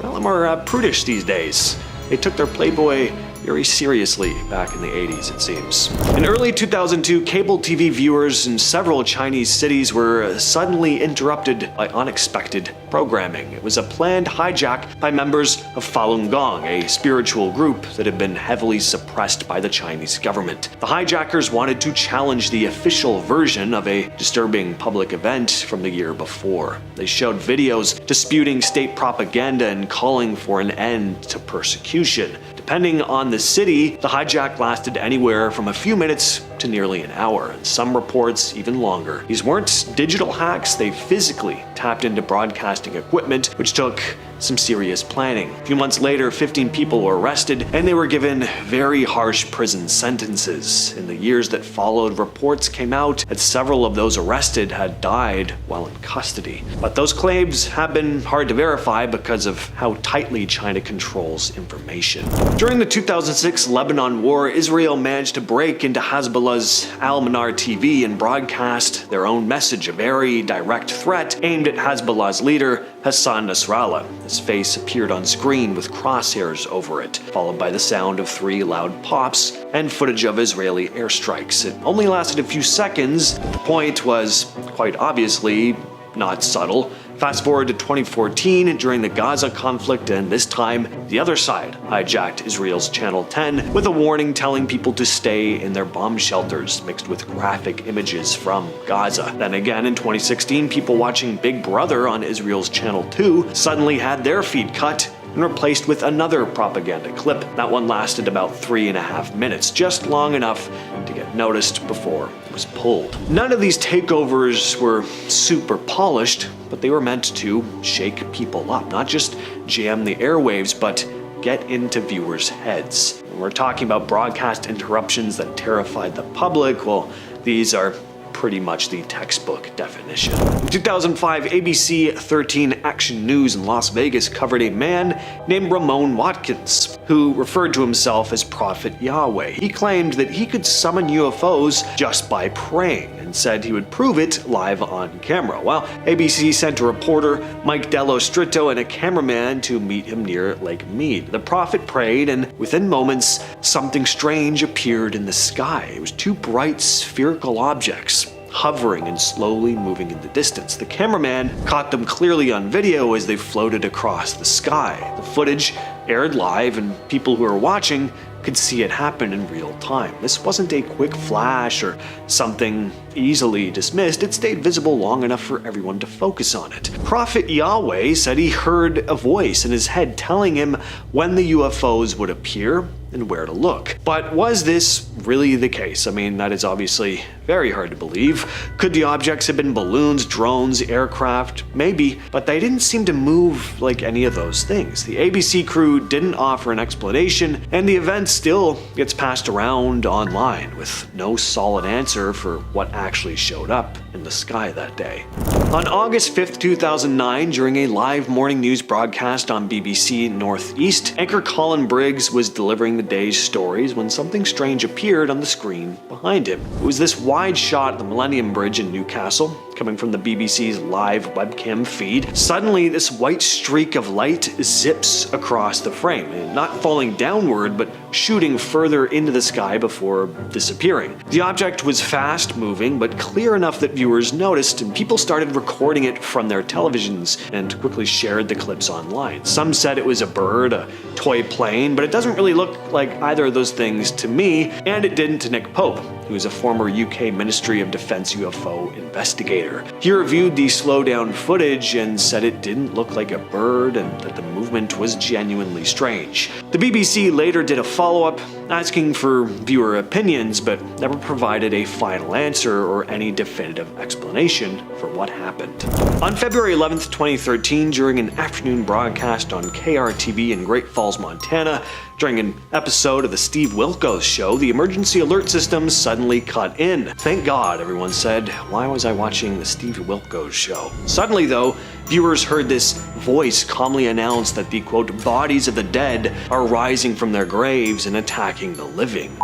a lot more prudish these days. They took their Playboy very seriously back in the 80s, it seems. In early 2002, cable TV viewers in several Chinese cities were suddenly interrupted by unexpected programming. It was a planned hijack by members of Falun Gong, a spiritual group that had been heavily suppressed by the Chinese government. The hijackers wanted to challenge the official version of a disturbing public event from the year before. They showed videos disputing state propaganda and calling for an end to persecution. Depending on the city, the hijack lasted anywhere from a few minutes to nearly an hour, and some reports even longer. These weren't digital hacks, they physically tapped into broadcasting equipment, which took some serious planning. A few months later, 15 people were arrested, and they were given very harsh prison sentences. In the years that followed, reports came out that several of those arrested had died while in custody. But those claims have been hard to verify because of how tightly China controls information. During the 2006 Lebanon War, Israel managed to break into Hezbollah's Al-Manar TV and broadcast their own message, a very direct threat aimed at Hezbollah's leader, Hassan Nasrallah. His face appeared on screen with crosshairs over it, followed by the sound of 3 loud pops and footage of Israeli airstrikes. It only lasted a few seconds, but the point was quite obviously not subtle. Fast forward to 2014 during the Gaza conflict, and this time the other side hijacked Israel's Channel 10 with a warning telling people to stay in their bomb shelters, mixed with graphic images from Gaza. Then again in 2016, people watching Big Brother on Israel's Channel 2 suddenly had their feed cut and replaced with another propaganda clip. That one lasted about 3.5 minutes, just long enough to get noticed before it was pulled. None of these takeovers were super polished, but they were meant to shake people up, not just jam the airwaves, but get into viewers' heads. When we're talking about broadcast interruptions that terrified the public, well, these are pretty much the textbook definition. In 2005, ABC 13 Action News in Las Vegas covered a man named Ramon Watkins, who referred to himself as Prophet Yahweh. He claimed that he could summon UFOs just by praying, and said he would prove it live on camera. Well, ABC sent a reporter, Mike Dello Stritto, and a cameraman to meet him near Lake Mead. The prophet prayed, and within moments, something strange appeared in the sky. It was 2 bright spherical objects hovering and slowly moving in the distance. The cameraman caught them clearly on video as they floated across the sky. The footage aired live, and people who were watching could see it happen in real time. This wasn't a quick flash or something easily dismissed. It stayed visible long enough for everyone to focus on it. Prophet Yahweh said he heard a voice in his head telling him when the UFOs would appear and where to look. But was this really the case? I mean, that is obviously very hard to believe. Could the objects have been balloons, drones, aircraft? Maybe, but they didn't seem to move like any of those things. The ABC crew didn't offer an explanation, and the event still gets passed around online with no solid answer for what actually showed up in the sky that day. On August 5th, 2009, during a live morning news broadcast on BBC Northeast, anchor Colin Briggs was delivering the day's stories when something strange appeared on the screen behind him. It was this wide shot of the Millennium Bridge in Newcastle, coming from the BBC's live webcam feed. Suddenly, this white streak of light zips across the frame, not falling downward, but shooting further into the sky before disappearing. The object was fast moving, but clear enough that viewers noticed, and people started recording it from their televisions and quickly shared the clips online. Some said it was a bird, a toy plane, but it doesn't really look like either of those things to me, and it didn't to Nick Pope, who is a former UK Ministry of Defence UFO investigator. He reviewed the slowdown footage and said it didn't look like a bird and that the movement was genuinely strange. The BBC later did a follow-up asking for viewer opinions, but never provided a final answer or any definitive explanation for what happened. On February 11th, 2013, during an afternoon broadcast on KRTV in Great Falls, Montana, during an episode of the Steve Wilkos Show, the emergency alert system suddenly cut in. Thank God, everyone said. Why was I watching the Steve Wilkos Show? Suddenly, though, viewers heard this voice calmly announce that the, quote, bodies of the dead are rising from their graves and attacking the living.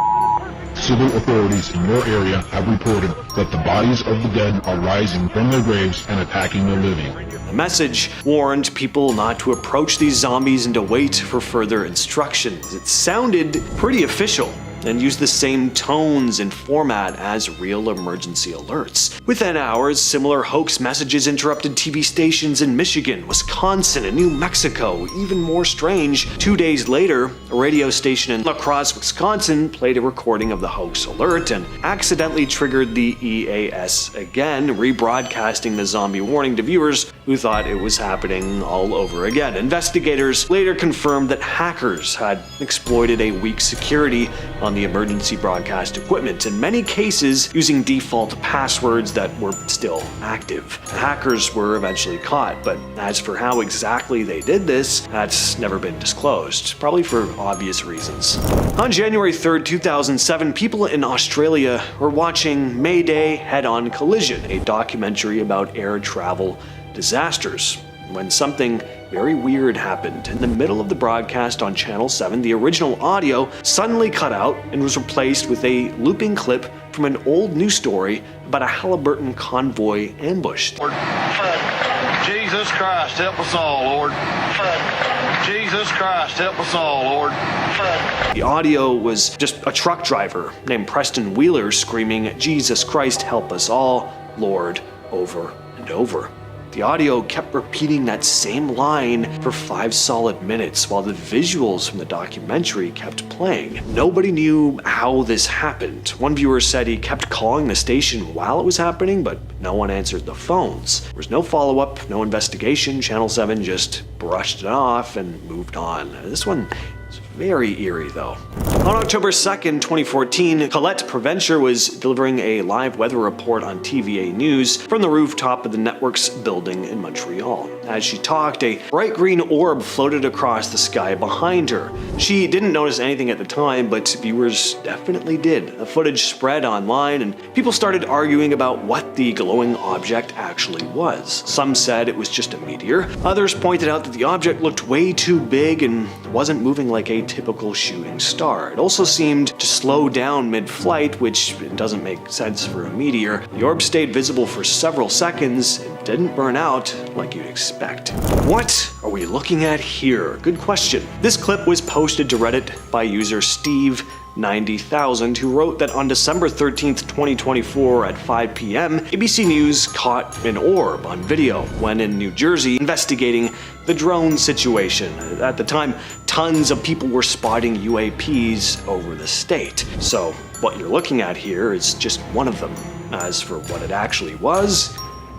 Civil authorities in your area have reported that the bodies of the dead are rising from their graves and attacking the living. The message warned people not to approach these zombies and to wait for further instructions. It sounded pretty official and used the same tones and format as real emergency alerts. Within hours, similar hoax messages interrupted TV stations in Michigan, Wisconsin, and New Mexico. Even more strange, 2 days later, a radio station in La Crosse, Wisconsin played a recording of the hoax alert and accidentally triggered the EAS again, rebroadcasting the zombie warning to viewers who thought it was happening all over again. Investigators later confirmed that hackers had exploited a weak security on the emergency broadcast equipment, in many cases using default passwords that were still active. The hackers were eventually caught, but as for how exactly they did this, that's never been disclosed, probably for obvious reasons. On January 3rd, 2007, people in Australia were watching Mayday Head-On Collision, a documentary about air travel disasters, when something very weird happened. In the middle of the broadcast on Channel 7, the original audio suddenly cut out and was replaced with a looping clip from an old news story about a Halliburton convoy ambush. Lord, Jesus Christ, help us all, Lord. Jesus Christ, help us all, Lord. The audio was just a truck driver named Preston Wheeler screaming, "Jesus Christ, help us all, Lord," over and over. The audio kept repeating that same line for 5 solid minutes while the visuals from the documentary kept playing. Nobody knew how this happened. One viewer said he kept calling the station while it was happening, but no one answered the phones. There was no follow-up, no investigation. Channel 7 just brushed it off and moved on. This one is very eerie though. On October 2nd, 2014, Colette Provencher was delivering a live weather report on TVA News from the rooftop of the network's building in Montreal. As she talked, a bright green orb floated across the sky behind her. She didn't notice anything at the time, but viewers definitely did. The footage spread online and people started arguing about what the glowing object actually was. Some said it was just a meteor. Others pointed out that the object looked way too big and wasn't moving like a typical shooting star. It also seemed to slow down mid-flight, which doesn't make sense for a meteor. The orb stayed visible for several seconds and didn't burn out like you'd expect. What are we looking at here? Good question. This clip was posted to Reddit by user Steve90,000, who wrote that on December 13th, 2024 at 5 p.m., ABC News caught an orb on video when in New Jersey investigating the drone situation. At the time, tons of people were spotting UAPs over the state. So what you're looking at here is just one of them. As for what it actually was,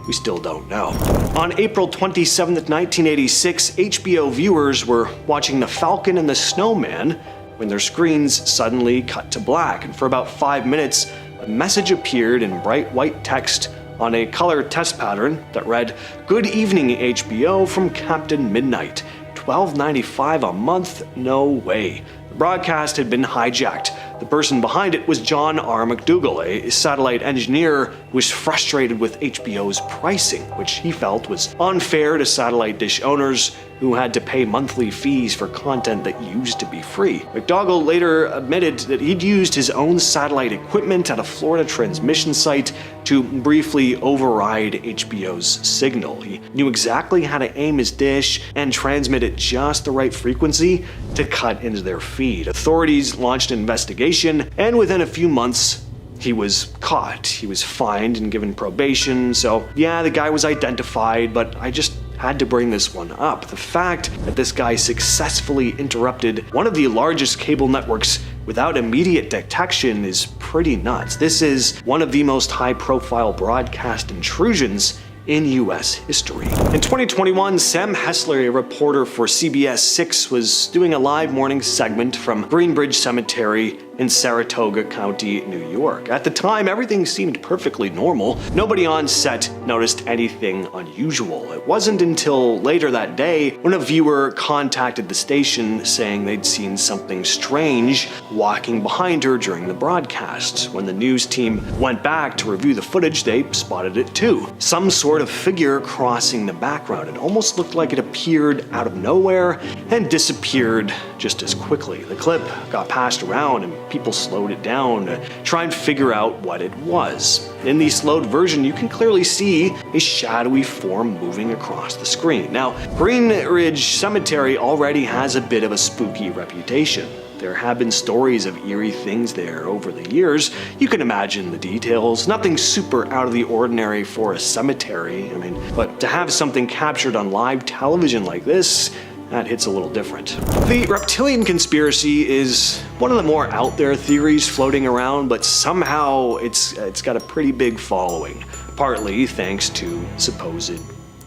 we still don't know. On April 27th, 1986, HBO viewers were watching The Falcon and the Snowman when their screens suddenly cut to black, and for about 5 minutes, a message appeared in bright white text on a color test pattern that read, "Good evening, HBO, from Captain Midnight. $12.95 a month? No way." The broadcast had been hijacked. The person behind it was John R. McDougall, a satellite engineer who was frustrated with HBO's pricing, which he felt was unfair to satellite dish owners who had to pay monthly fees for content that used to be free. McDougall later admitted that he'd used his own satellite equipment at a Florida transmission site to briefly override HBO's signal. He knew exactly how to aim his dish and transmit at just the right frequency to cut into their feed. Authorities launched an investigation, and within a few months, he was caught. He was fined and given probation, so yeah, the guy was identified, but I just had to bring this one up. The fact that this guy successfully interrupted one of the largest cable networks without immediate detection is pretty nuts. This is one of the most high-profile broadcast intrusions in US history. In 2021, Sam Hessler, a reporter for CBS 6, was doing a live morning segment from Greenbridge Cemetery in Saratoga County, New York. At the time, everything seemed perfectly normal. Nobody on set noticed anything unusual. It wasn't until later that day when a viewer contacted the station saying they'd seen something strange walking behind her during the broadcast. When the news team went back to review the footage, they spotted it too. Some sort of figure crossing the background. It almost looked like it appeared out of nowhere and disappeared just as quickly. The clip got passed around and people slowed it down to try and figure out what it was. In the slowed version, you can clearly see a shadowy form moving across the screen. Now, Green Ridge Cemetery already has a bit of a spooky reputation. There have been stories of eerie things there over the years. You can imagine the details. Nothing super out of the ordinary for a cemetery. But to have something captured on live television like this, that hits a little different. The reptilian conspiracy is one of the more out there theories floating around, but somehow it's got a pretty big following, partly thanks to supposed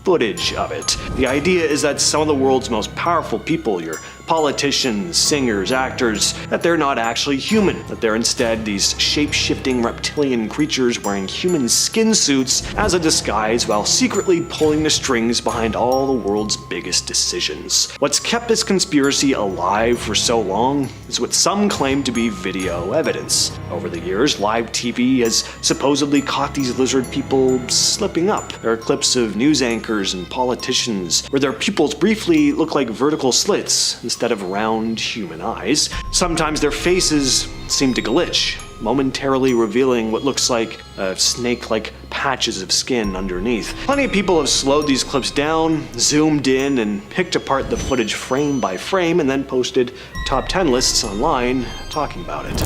footage of it. The idea is that some of the world's most powerful people, your politicians, singers, actors, that they're not actually human, that they're instead these shape-shifting reptilian creatures wearing human skin suits as a disguise while secretly pulling the strings behind all the world's biggest decisions. What's kept this conspiracy alive for so long is what some claim to be video evidence. Over the years, live TV has supposedly caught these lizard people slipping up. There are clips of news anchors and politicians where their pupils briefly look like vertical slits instead of round human eyes. Sometimes their faces seem to glitch, momentarily revealing what looks like snake-like patches of skin underneath. Plenty of people have slowed these clips down, zoomed in, and picked apart the footage frame by frame, and then posted top 10 lists online talking about it.